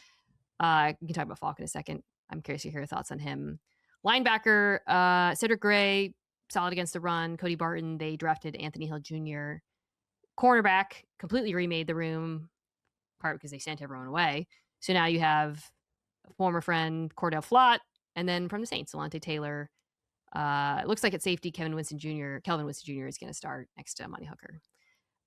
We can talk about Falk in a second. I'm curious to hear your thoughts on him. Linebacker, Cedric Gray, solid against the run. Cody Barton, they drafted Anthony Hill Jr. cornerback completely remade the room, part because they sent everyone away. So now you have a former friend, Cordell Flott, and then from the Saints, Alontae Taylor. It looks like at safety, Kelvin Winston Jr. is going to start next to Monty Hooker.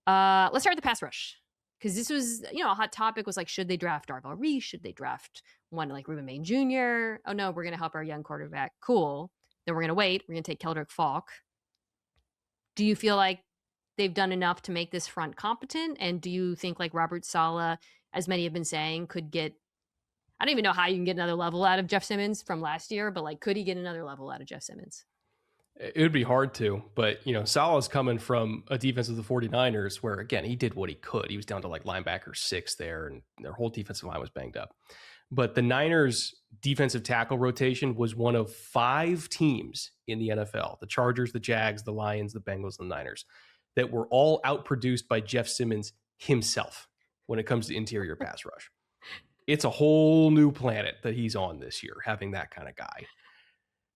Let's start with the pass rush, because this was, a hot topic was like, should they draft Darvell Reese? Should they draft one like Ruben Maine Jr.? Oh no, we're going to help our young quarterback. Cool. Then we're going to wait. We're going to take Keldrick Falk. Do you feel like they've done enough to make this front competent? And do you think like Robert Saleh, as many have been saying, could get, I don't even know how you can get another level out of Jeff Simmons from last year, but like, could he get another level out of Jeff Simmons? It would be hard to, but Saleh's coming from a defense of the 49ers where, again, he did what he could. He was down to like linebacker 6 there, and their whole defensive line was banged up. But the Niners' defensive tackle rotation was one of 5 teams in the NFL, the Chargers, the Jags, the Lions, the Bengals, and the Niners, that were all outproduced by Jeff Simmons himself when it comes to interior pass rush. It's a whole new planet that he's on this year, having that kind of guy.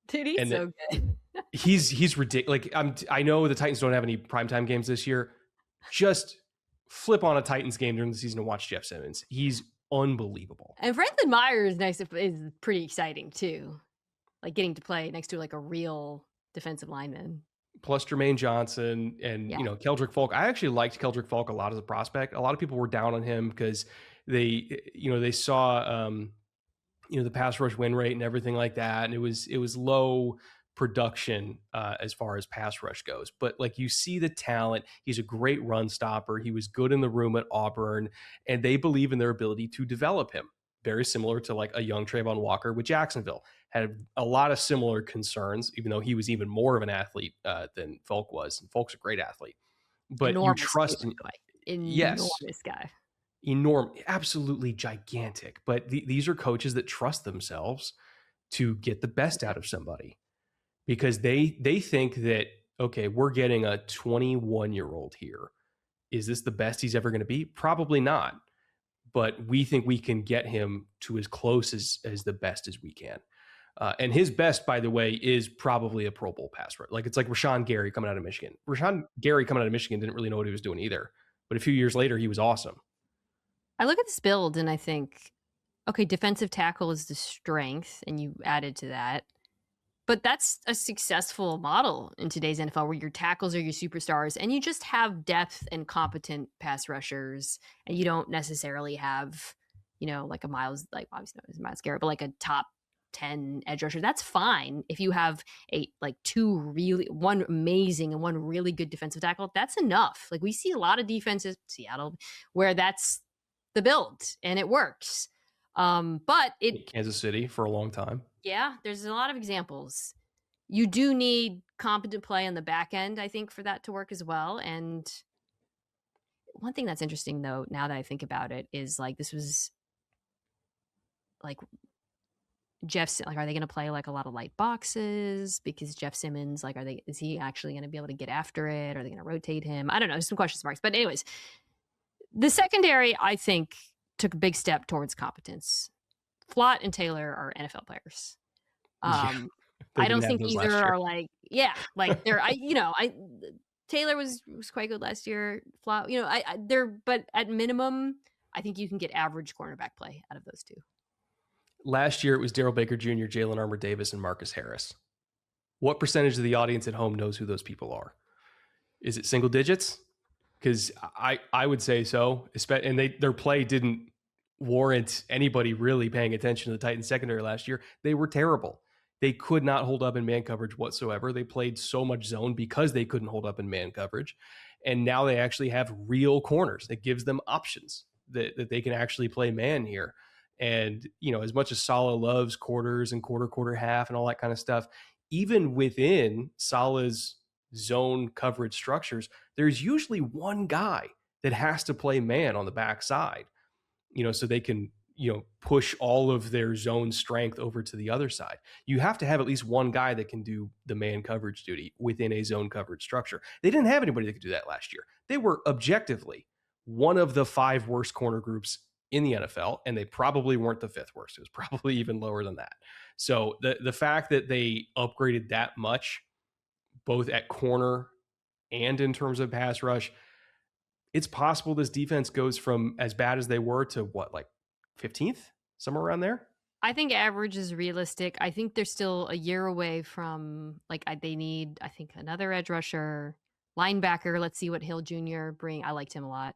Dude, he's so good. He's ridiculous. Like I know the Titans don't have any primetime games this year. Just flip on a Titans game during the season and watch Jeff Simmons. He's unbelievable. And Franklin Myers is pretty exciting too. Like getting to play next to like a real defensive lineman. Plus Jermaine Johnson and Keldrick Falk. I actually liked Keldrick Falk a lot as a prospect. A lot of people were down on him because they saw the pass rush win rate and everything like that, and it was low production as far as pass rush goes. But like, you see the talent. He's a great run stopper. He was good in the room at Auburn, and they believe in their ability to develop him. Very similar to like a young Trayvon Walker with Jacksonville. Had a lot of similar concerns, even though he was even more of an athlete than Falk was. And Falk's a great athlete, but enormous, you trust him. Enormous guy. Enormous, absolutely gigantic. But these are coaches that trust themselves to get the best out of somebody, because they think that, okay, we're getting a 21-year-old here. Is this the best he's ever going to be? Probably not. But we think we can get him to as close as the best as we can. And his best, by the way, is probably a Pro Bowl pass rush. Like, it's like Rashawn Gary coming out of Michigan. Rashawn Gary coming out of Michigan didn't really know what he was doing either. But a few years later, he was awesome. I look at this build and I think, okay, defensive tackle is the strength, and you added to that. But that's a successful model in today's NFL, where your tackles are your superstars and you just have depth and competent pass rushers, and you don't necessarily have, like a Miles, like obviously not Miles Garrett, but like a top 10 edge rusher. That's fine if you have one amazing and one really good defensive tackle. That's enough. Like, we see a lot of defenses, Seattle, where that's the build and it works. But Kansas City for a long time. Yeah, there's a lot of examples. You do need competent play on the back end, I think, for that to work as well. And one thing that's interesting, though, now that I think about it, is like, this was like Jeff, like, are they going to play like a lot of light boxes? Because Jeff Simmons, like, is he actually going to be able to get after it? Are they going to rotate him? I don't know. There's some question marks. But anyways, the secondary, I think, took a big step towards competence. Flott and Taylor are NFL players. I don't think either are like, they're, Taylor was quite good last year. Flott, but at minimum, I think you can get average cornerback play out of those two. Last year, it was Darrell Baker Jr., Jalen Armour Davis, and Marcus Harris. What percentage of the audience at home knows who those people are? Is it single digits? Because I would say so. And their play didn't warrant anybody really paying attention to the Titans secondary last year. They were terrible. They could not hold up in man coverage whatsoever. They played so much zone because they couldn't hold up in man coverage. And now they actually have real corners that gives them options that they can actually play man here. And, as much as Saleh loves quarters and quarter half and all that kind of stuff, even within Saleh's zone coverage structures, there's usually one guy that has to play man on the backside, so they can, push all of their zone strength over to the other side. You have to have at least one guy that can do the man coverage duty within a zone coverage structure. They didn't have anybody that could do that last year. They were objectively one of the 5 worst corner groups in the NFL, and they probably weren't the 5th worst. It was probably even lower than that. So the fact that they upgraded that much, both at corner and in terms of pass rush, it's possible this defense goes from as bad as they were to what, like 15th, somewhere around there. I think average is realistic. I think they're still a year away from they need, I think, another edge rusher, linebacker. Let's see what Hill Jr. bring. I liked him a lot.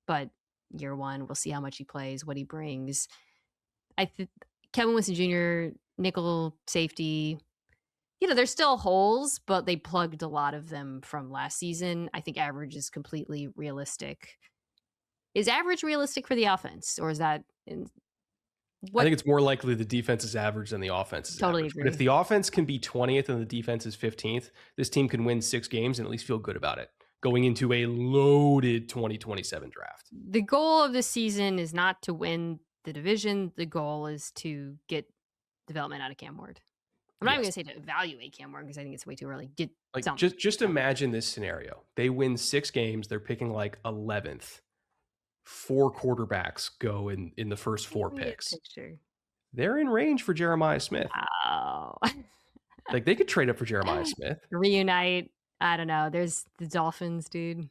But year one, we'll see how much he plays, what he brings. I think Kevin Winston Jr., nickel safety. There's still holes, but they plugged a lot of them from last season. I think average is completely realistic. Is average realistic for the offense, or is that I think it's more likely the defense is average than the offense is totally average. agree. But if the offense can be 20th and the defense is 15th, this team can win 6 games and at least feel good about it going into a loaded 2027 draft. The goal of this season is not to win the division. The goal is to get development out of Cam Ward. I'm not even going to say to evaluate Cam Ward because I think it's way too early. Get something. Just imagine this scenario. They win 6 games. They're picking like 11th. 4 quarterbacks go in the first 4 picks. They're in range for Jeremiah Smith. Wow. Like they could trade up for Jeremiah Smith. Reunite. I don't know. There's the Dolphins, dude.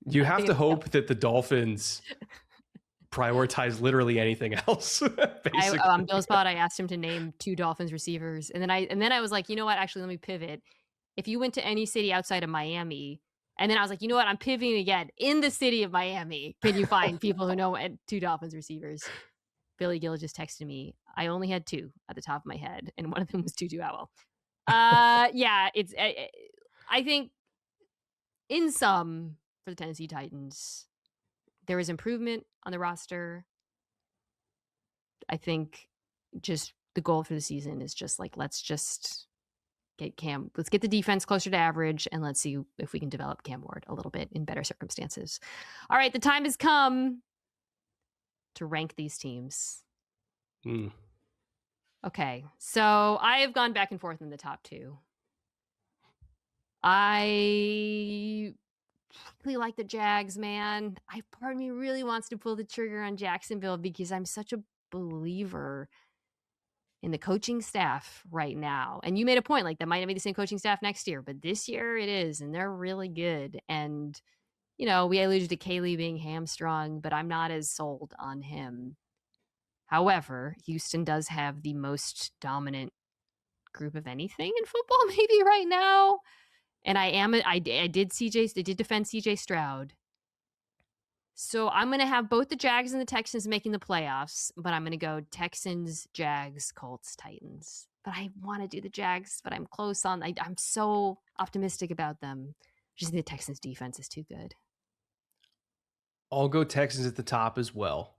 You have to hope that the Dolphins prioritize literally anything else. On Bill's pod, I asked him to name 2 Dolphins receivers, and then I was like, you know what? Actually, let me pivot. If you went to any city outside of Miami. And then I was like, you know what? I'm pivoting again. In the city of Miami, can you find people who know 2 Dolphins receivers? Billy Gill just texted me. I only had 2 at the top of my head, and one of them was Tutu Atwell. Yeah, it's. I think in sum for the Tennessee Titans, there is improvement on the roster. I think just the goal for the season is just let's just let's get the defense closer to average, and let's see if we can develop Cam Ward a little bit in better circumstances. All right, the time has come to rank these teams. Okay, so I have gone back and forth in the top 2. I really like the Jags, man. Part of me really wants to pull the trigger on Jacksonville because I'm such a believer in the coaching staff right now. And you made a point, that might not be the same coaching staff next year, but this year it is, and they're really good. And, we alluded to Kaylee being hamstrung, but I'm not as sold on him. However, Houston does have the most dominant group of anything in football maybe right now. And I did defend CJ Stroud. So I'm going to have both the Jags and the Texans making the playoffs, but I'm going to go Texans, Jags, Colts, Titans. But I want to do the Jags, but I'm close on. I'm so optimistic about them. Just think the Texans defense is too good. I'll go Texans at the top as well.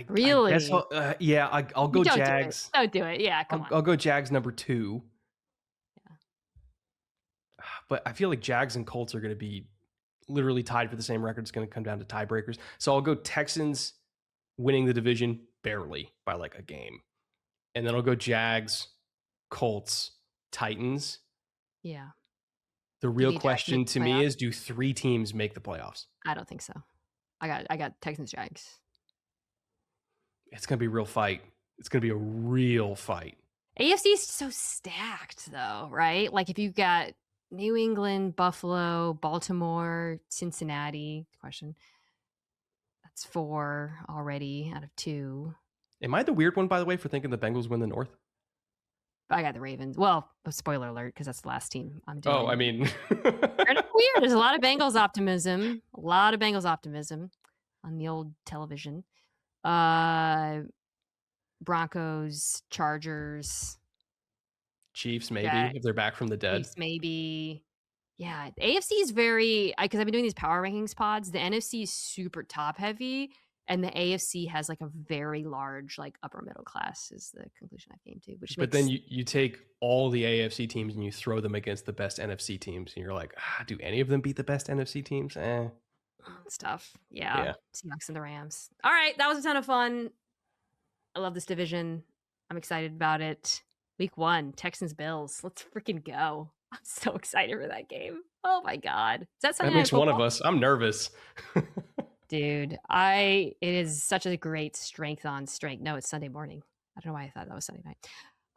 Really? I guess I'll go Jags. Don't do it. Yeah, come on. I'll go Jags number 2. But I feel like Jags and Colts are going to be literally tied for the same record. It's going to come down to tiebreakers. So I'll go Texans winning the division barely by a game. And then I'll go Jags, Colts, Titans. Yeah. The real question to me is, do 3 teams make the playoffs? I don't think so. I got Texans, Jags. It's going to be a real fight. It's going to be a real fight. AFC is so stacked though, right? If you've got New England, Buffalo, Baltimore, Cincinnati. Question. That's 4 already out of 2. Am I the weird one, by the way, for thinking the Bengals win the North? I got the Ravens. Well, spoiler alert, because that's the last team I'm doing. Oh, I mean. Kind of weird. There's a lot of Bengals optimism. On the old television. Broncos, Chargers. Chiefs, maybe, if they're back from the dead. Chiefs, maybe. Yeah, the AFC is very, because I've been doing these power rankings pods, the NFC is super top heavy, and the AFC has a very large upper middle class is the conclusion I came to. But then you take all the AFC teams and you throw them against the best NFC teams, and you're like, do any of them beat the best NFC teams? It's tough. Yeah. Seahawks and the Rams. All right, that was a ton of fun. I love this division. I'm excited about it. Week 1, Texans Bills. Let's freaking go. I'm so excited for that game. Oh my God. Is that something that makes one of us? I'm nervous. Dude, it is such a great strength on strength. No, it's Sunday morning. I don't know why I thought that was Sunday night.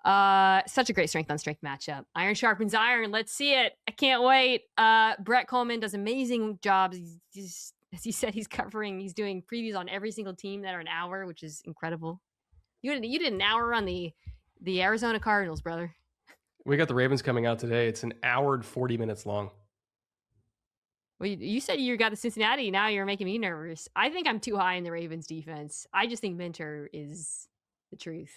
Such a great strength on strength matchup. Iron sharpens iron. Let's see it. I can't wait. Brett Kollmann does amazing jobs. He's as he said, he's doing previews on every single team that are an hour, which is incredible. You did an hour on the Arizona Cardinals, brother. We got the Ravens coming out today. It's an hour and 40 minutes long. Well, you said you got the Cincinnati. Now you're making me nervous. I think I'm too high in the Ravens defense. I just think Minter is the truth.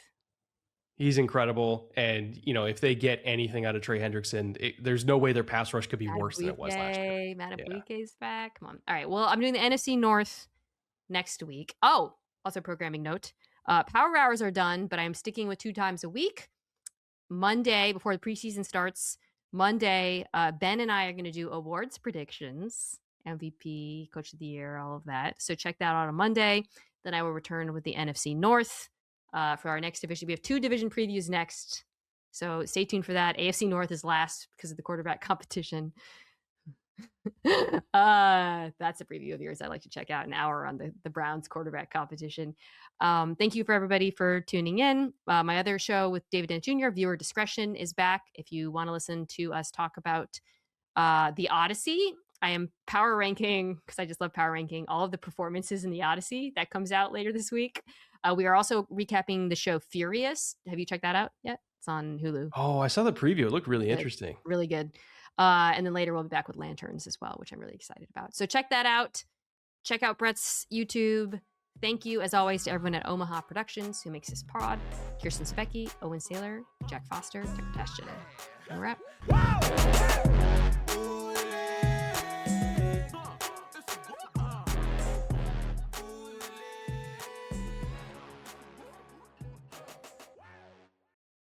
He's incredible. And, if they get anything out of Trey Hendrickson, there's no way their pass rush could be worse than it was last year. Matabuike's back. Come on. All right. Well, I'm doing the NFC North next week. Oh, also programming note. Power hours are done, but I'm sticking with 2 times a week. Monday, before the preseason starts, Ben and I are going to do awards predictions, MVP, Coach of the Year, all of that. So check that out on Monday. Then I will return with the NFC North for our next division. We have 2 division previews next. So stay tuned for that. AFC North is last because of the quarterback competition. That's a preview of yours I'd like to check out, an hour on the Browns quarterback competition. Thank you for everybody for tuning in. My other show with David Dent Jr., Viewer Discretion, is back. If you want to listen to us talk about the Odyssey, I am power ranking, because I just love power ranking, all of the performances in the Odyssey. That comes out later this week. We are also recapping the show Furious. Have you checked that out yet? It's on Hulu. Oh, I saw the preview. It looked really interesting. Really good. And then later we'll be back with Lanterns as well, which I'm really excited about. So check that out. Check out Brett's YouTube. Thank you, as always, to everyone at Omaha Productions who makes this pod. Kirsten Sebecki, Owen Saylor, Jack Foster, Tucker Tashton. And we're out.